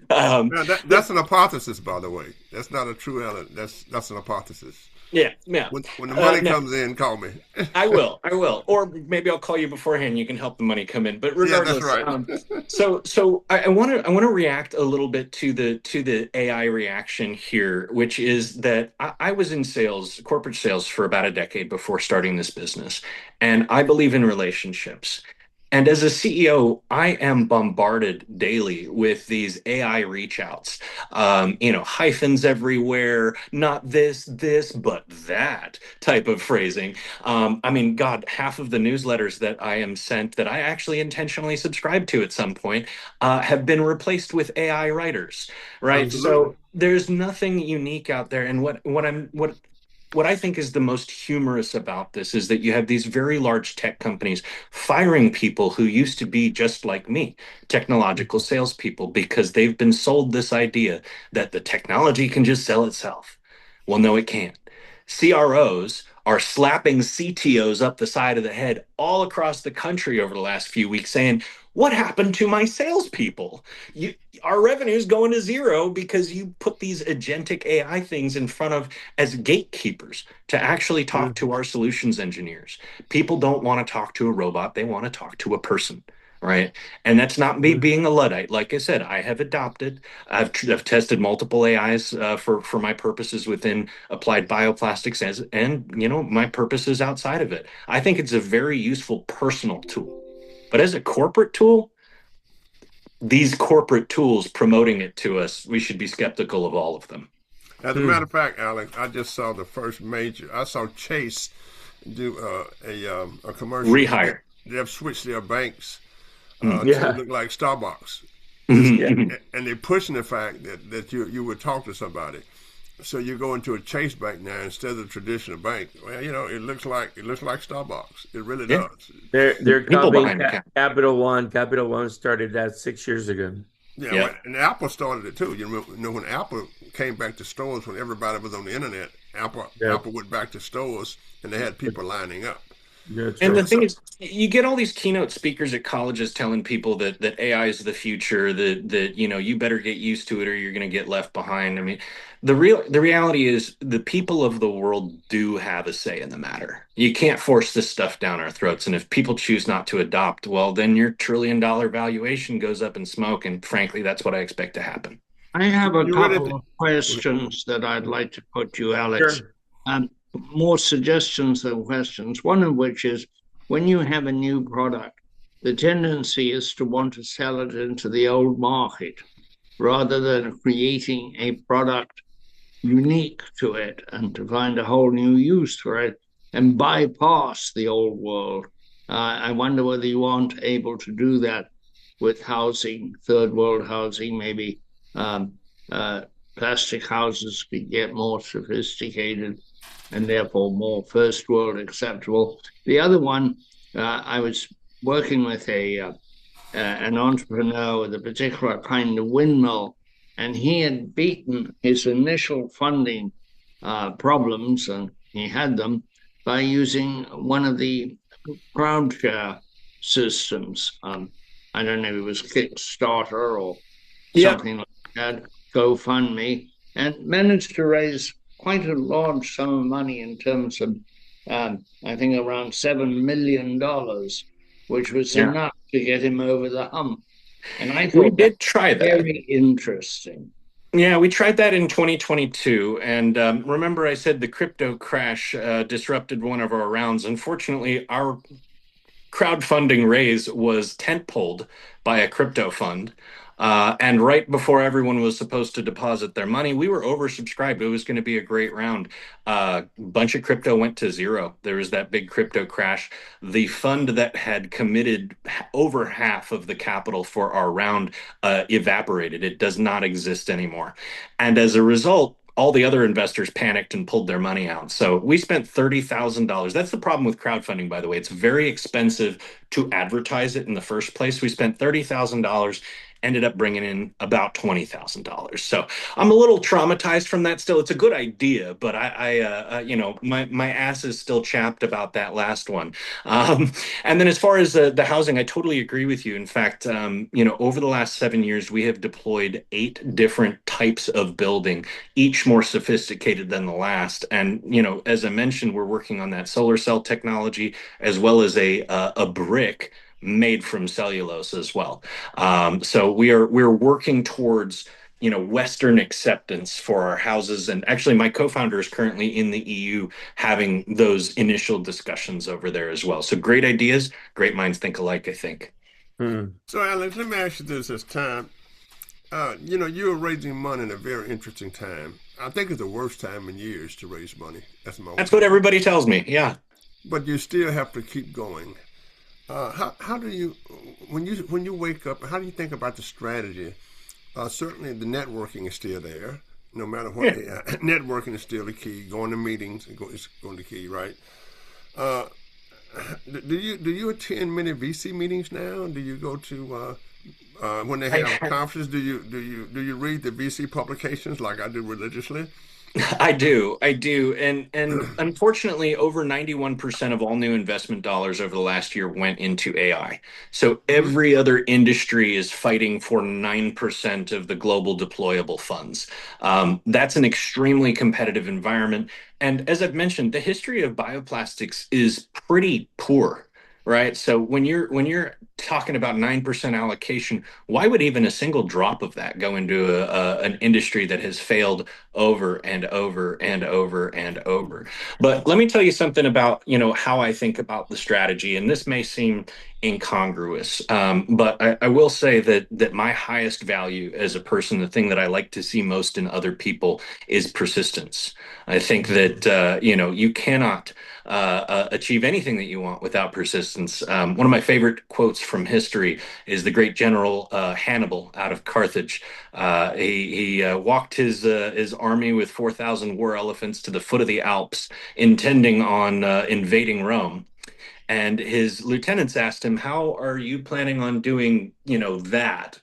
Now But that's an hypothesis, by the way. That's not a true element. That's an hypothesis. yeah, yeah. When the money Now, comes in, call me. I will, or maybe I'll call you beforehand. You can help the money come in. But Yeah, that's regardless, right. so I want to react a little bit to the AI reaction here, which is that I was in sales, corporate sales, for about a decade before starting this business, and I believe in relationships. And as a CEO, I am bombarded daily with these AI reach outs, hyphens everywhere, not this, but that type of phrasing. I mean, God, half of the newsletters that I am sent that I actually intentionally subscribe to at some point have been replaced with AI writers, right? Absolutely. So there's nothing unique out there. And what I think is the most humorous about this is that you have these very large tech companies firing people who used to be just like me, technological salespeople, because they've been sold this idea that the technology can just sell itself. Well, no, it can't. CROs are slapping CTOs up the side of the head all across the country over the last few weeks saying, what happened to my salespeople? You, our revenue is going to zero because you put these agentic AI things in front of as gatekeepers to actually talk to our solutions engineers. People don't want to talk to a robot, they want to talk to a person. Right. And that's not me being a Luddite. Like I said, I have adopted, I've tested multiple AIs for my purposes within applied bioplastics and my purposes outside of it. I think it's a very useful personal tool. But as a corporate tool, these corporate tools promoting it to us, we should be skeptical of all of them. As a matter Hmm. of fact, Alex, I just saw the first major. I saw Chase do a commercial. Rehire. They've switched their banks Mm. to Yeah. look like Starbucks. It's Yeah. and they're pushing the fact that you would talk to somebody. So you go into a Chase bank now instead of the traditional bank. Well, it looks like Starbucks. It really Yeah. does. They're People copying behind the camera. Capital One. Capital One started that 6 years ago. Yeah, well, Yep. and Apple started it too. You know, when Apple came back to stores, when everybody was on the internet, Apple Yeah. Apple went back to stores, and they had people lining up. That's And right. the So thing is, you get all these keynote speakers at colleges telling people that AI is the future, that you better get used to it or you're going to get left behind. I mean, the reality is the people of the world do have a say in the matter. You can't force this stuff down our throats, and if people choose not to adopt, well, then your $1 trillion valuation goes up in smoke. And frankly, that's what I expect to happen. I have a you really couple th- of questions that I'd like to put you, Alex. Sure. More suggestions than questions. One of which is when you have a new product, the tendency is to want to sell it into the old market rather than creating a product unique to it and to find a whole new use for it and bypass the old world. I wonder whether you aren't able to do that with housing, third world housing, maybe um, uh, plastic houses could get more sophisticated and therefore more first world acceptable. The other one, I was working with an entrepreneur with a particular kind of windmill, and he had beaten his initial funding problems, and he had them by using one of the crowd share systems. I don't know if it was Kickstarter or Yep. something like that, GoFundMe, and managed to raise quite a large sum of money in terms of, I think, around $7 million, which was Yeah. enough to get him over the hump. And I We thought that did try that. very interesting. Yeah, we tried that in 2022. And remember, I said the crypto crash disrupted one of our rounds. Unfortunately, our crowdfunding raise was tentpoled by a crypto fund. And right before everyone was supposed to deposit their money, we were oversubscribed. It was going to be a great round. A bunch of crypto went to zero. There was that big crypto crash. The fund that had committed over half of the capital for our round evaporated. It does not exist anymore. And as a result, all the other investors panicked and pulled their money out. So we spent $30,000. That's the problem with crowdfunding, by the way. It's very expensive to advertise it in the first place. We spent $30,000, ended up bringing in about $20,000. So I'm a little traumatized from that still. It's a good idea, but my ass is still chapped about that last one. And then as far as the housing, I totally agree with you. In fact, over the last 7 years, we have deployed 8 different types of building, each more sophisticated than the last. And, as I mentioned, we're working on that solar cell technology as well as a brick made from cellulose as well. So we're working towards Western acceptance for our houses. And actually, my co-founder is currently in the EU having those initial discussions over there as well. So great ideas, great minds think alike, I think. Hmm. So, Alex, let me ask you this time. You're raising money in a very interesting time. I think it's the worst time in years to raise money. That's my That's what opinion. everybody tells me. Yeah. But you still have to keep going. How do you when you wake up? How do you think about the strategy? Certainly, the networking is still there. No matter what, Yeah. networking is still the key. Going to meetings is going to key, right? Uh, do you attend many VC meetings now? Do you go to when they have I, conferences? Do you read the VC publications like I do religiously? I do. And unfortunately, over 91% of all new investment dollars over the last year went into AI. So Hmm. every other industry is fighting for 9% of the global deployable funds. That's an extremely competitive environment. And as I've mentioned, the history of bioplastics is pretty poor. Right. So when you're talking about 9% allocation, why would even a single drop of that go into an industry that has failed over and over and over and over? But let me tell you something about, how I think about the strategy, and this may seem incongruous, but I will say that my highest value as a person, the thing that I like to see most in other people, is persistence. I think Hmm. that you cannot achieve anything that you want without persistence. One of my favorite quotes from history is the great general Hannibal out of Carthage. He walked his army with 4,000 war elephants to the foot of the Alps, intending on invading Rome. And his lieutenants asked him, "How are you planning on doing, that?"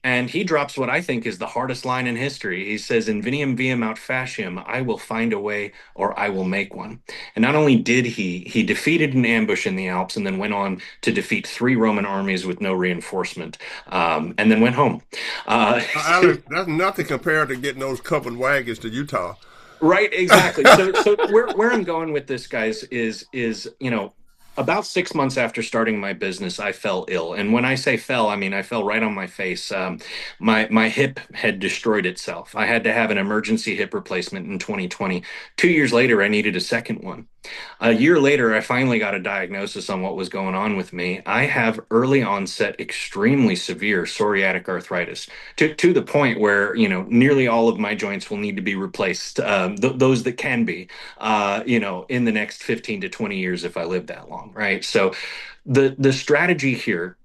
And he drops what I think is the hardest line in history. He says, "Inveniam viam aut faciam, I will find a way or I will make one." And not only did he defeated an ambush in the Alps and then went on to defeat 3 Roman armies with no reinforcement, and then went home. Uh, Alex, that's nothing compared to getting those covered wagons to Utah. Right, exactly. So where I'm going with this, guys, is about 6 months after starting my business, I fell ill, and when I say fell, I mean I fell right on my face. My hip had destroyed itself. I had to have an emergency hip replacement in 2020. 2 years later, I needed a second one. A year later, I finally got a diagnosis on what was going on with me. I have early onset, extremely severe psoriatic arthritis to the point where, nearly all of my joints will need to be replaced, those that can be, in the next 15 to 20 years if I live that long, right? So the strategy here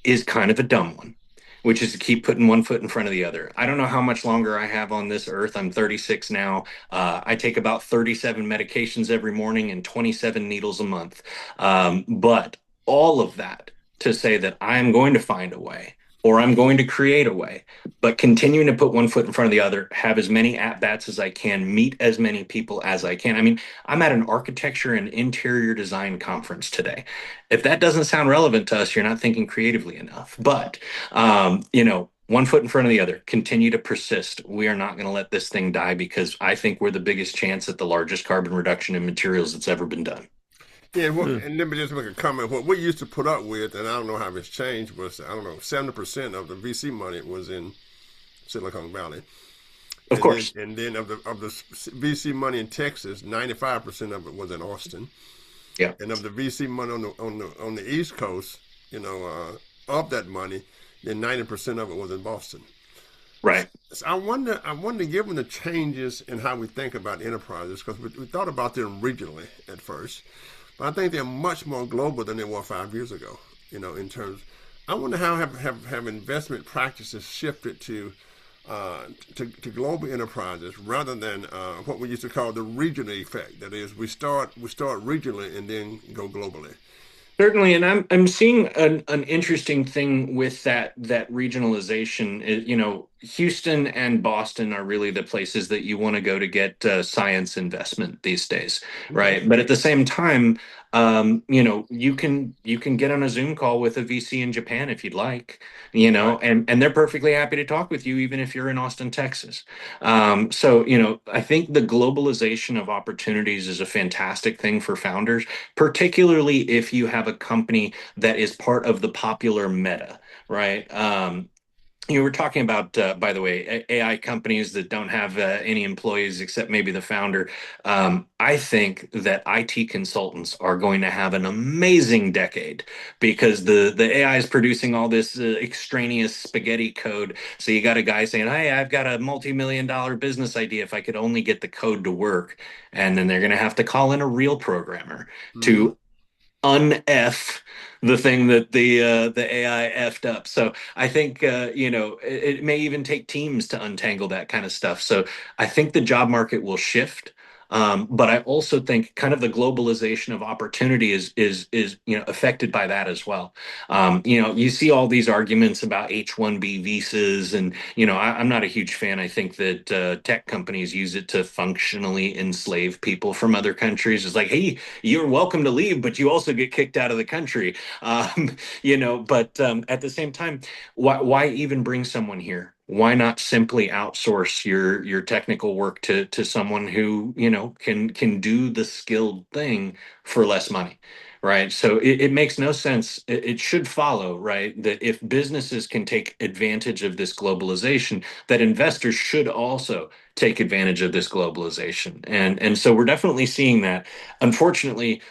is kind of a dumb one, which is to keep putting one foot in front of the other. I don't know how much longer I have on this earth. I'm 36 now. I take about 37 medications every morning and 27 needles a month. But all of that to say that I'm going to find a way or I'm going to create a way, but continuing to put one foot in front of the other, have as many at bats as I can, meet as many people as I can. I mean, I'm at an architecture and interior design conference today. If that doesn't sound relevant to us, you're not thinking creatively enough. But one foot in front of the other, continue to persist. We are not going to let this thing die because I think we're the biggest chance at the largest carbon reduction in materials that's ever been done. Yeah, well, Hmm. and let me just make a comment. What we used to put up with, and I don't know how it's changed, was I don't know, 70% of the VC money was in Silicon Valley, Of course. and then of the VC money in Texas, 95% of it was in Austin, Yeah. and of the VC money on the East Coast, of that money, then 90% of it was in Boston. Right. So I wonder, given the changes in how we think about enterprises, because we thought about them regionally at first, but I think they're much more global than they were 5 years ago. In terms, I wonder how have investment practices shifted to global enterprises rather than what we used to call the regional effect. That is, we start regionally and then go globally. Certainly, and I'm seeing an interesting thing with that regionalization. Houston and Boston are really the places that you want to go to get science investment these days, Okay. right? But at the same time, you can get on a Zoom call with a VC in Japan if you'd like, Right. and they're perfectly happy to talk with you even if you're in Austin, Texas. So I think the globalization of opportunities is a fantastic thing for founders, particularly if you have a company that is part of the popular meta, right? You were talking about, by the way, AI companies that don't have any employees except maybe the founder. I think that IT consultants are going to have an amazing decade because the AI is producing all this extraneous spaghetti code. So you got a guy saying, "Hey, I've got a multi-million-dollar business idea. If I could only get the code to work," and then they're going to have to call in a real programmer Mm-hmm. to un-F the thing that the AI effed up. So I think it may even take teams to untangle that kind of stuff. So I think the job market will shift. But I also think kind of the globalization of opportunity is affected by that as well. You see all these arguments about H-1B visas, and I'm not a huge fan. I think that tech companies use it to functionally enslave people from other countries. It's like, hey, you're welcome to leave, but you also get kicked out of the country. But at the same time, why even bring someone here? Why not simply outsource your technical work to someone who can do the skilled thing for less money? Right. So it makes no sense. It should follow, right, that if businesses can take advantage of this globalization, that investors should also take advantage of this globalization. And so we're definitely seeing that. Unfortunately,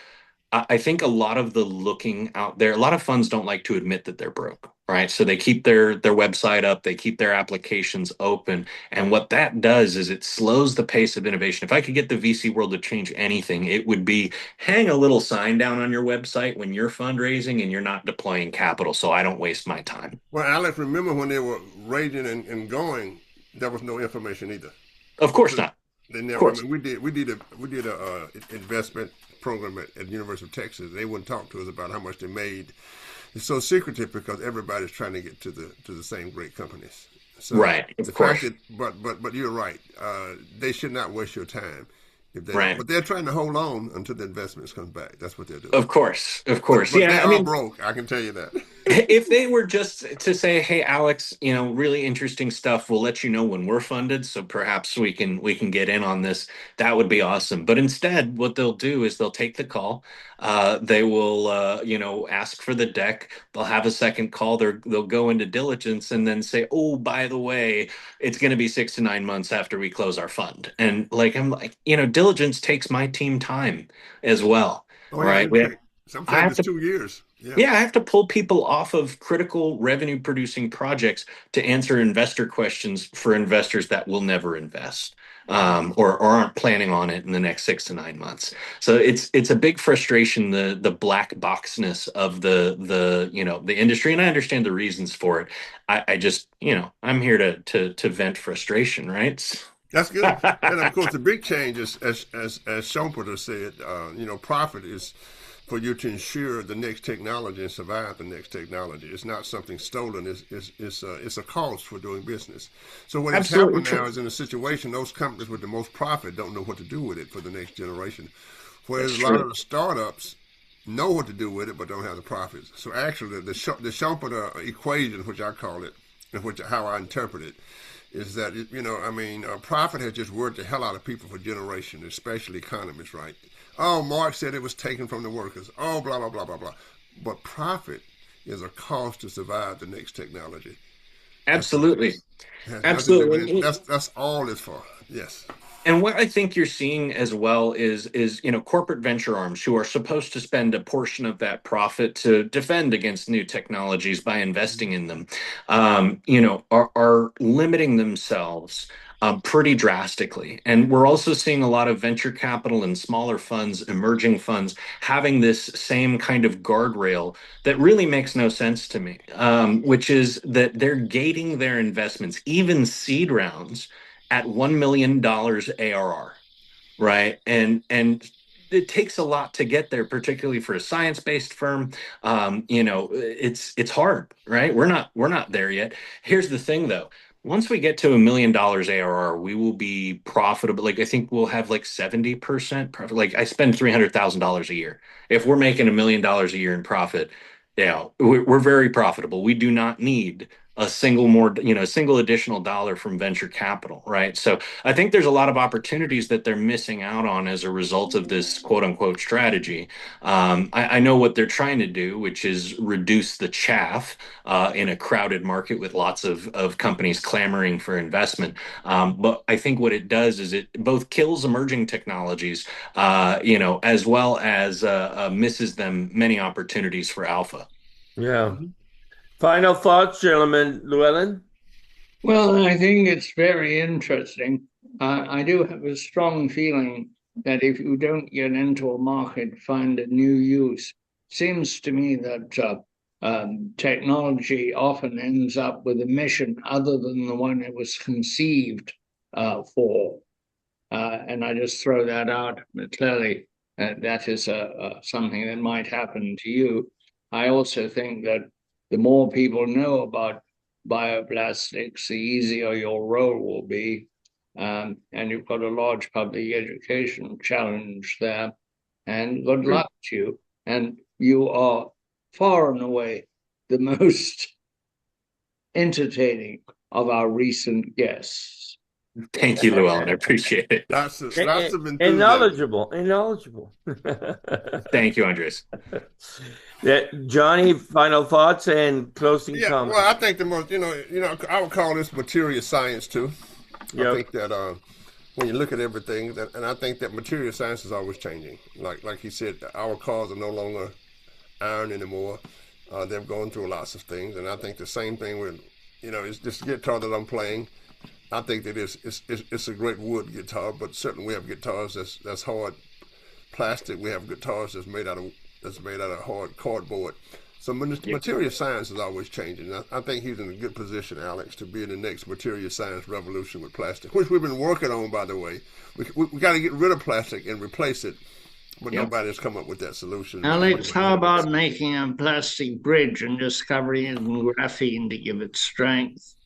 I think a lot of the looking out there, a lot of funds don't like to admit that they're broke, right? So they keep their website up, they keep their applications open, and what that does is it slows the pace of innovation. If I could get the VC world to change anything, it would be hang a little sign down on your website when you're fundraising and you're not deploying capital, so I don't waste my time. Well, Alex, remember when they were raging and going, there was no information either. Of course So not. they Of never. I course. mean, we did a investment program at the University of Texas. They wouldn't talk to us about how much they made. It's so secretive because everybody's trying to get to the same great companies. So Right. Of the fact course. that, but you're right. They should not waste your time if they don't. Right. But they're trying to hold on until the investments comes back. That's what they're doing. Of course. Of But course. but they Yeah. I are mean, broke. I can tell you that. if they were just to say, "Hey, Alex, really interesting stuff. We'll let you know when we're funded, so perhaps we can get in on this." That would be awesome. But instead, what they'll do is they'll take the call. They will, ask for the deck. They'll have a second call. They'll go into diligence and then say, "Oh, by the way, it's going to be 6 to 9 months after we close our fund." And like I'm like, diligence takes my team time as well. Oh yeah, Right? it take. I Sometimes have it's to 2 years. Yeah. yeah, I have to pull people off of critical revenue producing projects to answer investor questions for investors that will never invest, or aren't planning on it in the next 6 to 9 months. So it's a big frustration, the black boxness of the industry, and I understand the reasons for it. I just I'm here to vent frustration, right? That's good. And of course, the big change is, as Schumpeter said, profit is for you to ensure the next technology and survive the next technology. It's not something stolen. It's a cost for doing business. So what has Absolutely happened true. now is in a situation those companies with the most profit don't know what to do with it for the next generation, That's whereas a lot true. of the startups know what to do with it but don't have the profits. So actually, the Schumpeter equation, which I call it, and which how I interpret it, is that profit has just worked the hell out of people for generations, especially economists, right? Oh, Marx said it was taken from the workers. Oh, blah blah blah blah blah. But profit is a cost to survive the next technology. That's what it Absolutely. is. It has nothing to do with it. Absolutely. That's all it's for. Yes. And what I think you're seeing as well is corporate venture arms who are supposed to spend a portion of that profit to defend against new technologies by investing in them, are limiting themselves pretty drastically. And we're also seeing a lot of venture capital and smaller funds, emerging funds, having this same kind of guardrail that really makes no sense to me, which is that they're gating their investments, even seed rounds at $1 million ARR, right? And it takes a lot to get there, particularly for a science-based firm. It's hard, right? We're not there yet. Here's the thing, though. Once we get to $1 million ARR, we will be profitable. Like I think we'll have like 70% profit. Like I spend $300,000 a year. If we're making $1 million a year in profit, we're very profitable. We do not need a single additional dollar from venture capital, right? So I think there's a lot of opportunities that they're missing out on as a result of this quote unquote strategy. I know what they're trying to do, which is reduce the chaff in a crowded market with lots of companies clamoring for investment. But I think what it does is it both kills emerging technologies, as well as misses them many opportunities for alpha. Yeah. Final thoughts, gentlemen. Llewellyn? Well, I think it's very interesting. I do have a strong feeling that if you don't get into a market, find a new use, seems to me that technology often ends up with a mission other than the one it was conceived for. And I just throw that out. But clearly, that is something that might happen to you. I also think that the more people know about bioplastics, the easier your role will be. And you've got a large public education challenge there. And good luck to you. And you are far and away the most entertaining of our recent guests. Thank you, Llewellyn. I appreciate it. Lots of And enthusiasm. knowledgeable. Thank you, Andres. Yeah, Johnny, final thoughts and closing Yeah, comments. well, I think the most, I would call this material science too. I Yep. think that when you look at everything, and I think that material science is always changing. Like he said, our cars are no longer iron anymore. They've gone through lots of things, and I think the same thing with, it's this guitar that I'm playing. I think that it's a great wood guitar, but certainly we have guitars that's hard plastic. We have guitars that's made out of hard cardboard. So material science is always changing. I think he's in a good position, Alex, to be in the next material science revolution with plastic, which we've been working on, by the way. We got to get rid of plastic and replace it, but nobody's come up with that solution. Alex, how about making a plastic bridge and just covering it in graphene to give it strength?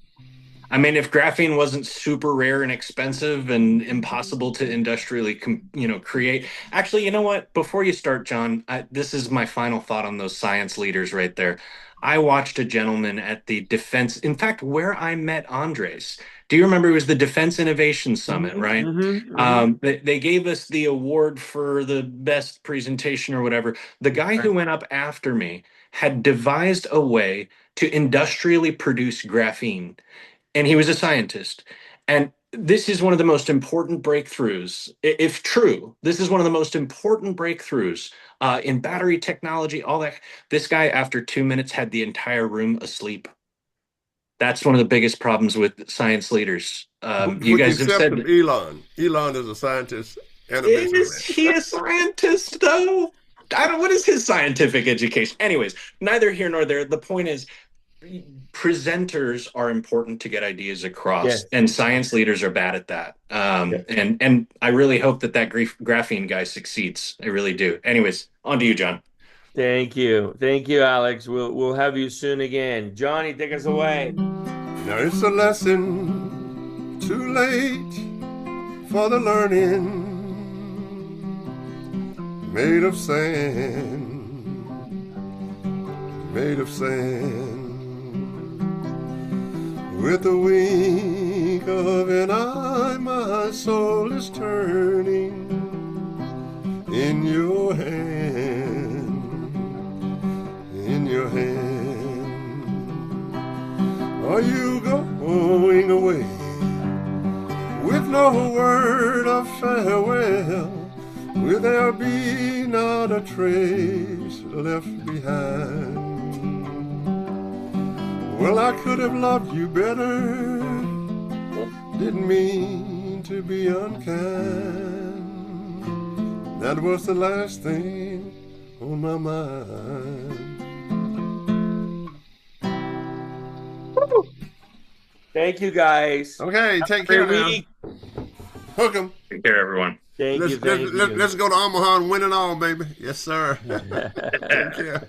I mean, if graphene wasn't super rare and expensive and impossible to industrially, create. Actually, you know what? Before you start, John, this is my final thought on those science leaders right there. I watched a gentleman at the defense, in fact, where I met Andres. Do you remember it was the Defense Innovation Summit, right? They gave us the award for the best presentation or whatever. The guy who went up after me had devised a way to industrially produce graphene, and he was a scientist. And this is one of the most important breakthroughs, if true. This is one of the most important breakthroughs in battery technology, all that. This guy, after 2 minutes, had the entire room asleep. That's one of the biggest problems with science leaders. You With the guys have exception said, of Elon. Elon is a scientist and a is businessman. he a scientist, though? I don't. What is his scientific education? Anyways, neither here nor there. The point is, presenters are important to get ideas across, Yes. and science leaders are bad at that. Yes. And I really hope that graphene guy succeeds. I really do. Anyways, on to you, John. Thank you, Alex. We'll have you soon again. Johnny, take us away. Now it's a lesson too late for the learning, made of sand, with a wink of an eye, my soul is turning in your hand, Are you going away with no word word of farewell, will there be not a trace left behind? Well, I could have loved you better, didn't mean to be unkind. That was the last thing on my mind. Thank you, guys. Okay, take care now. Hook 'em. Take care, everyone. Thank you. Let's go to Omaha and win it all, baby. Yes, sir. Take care.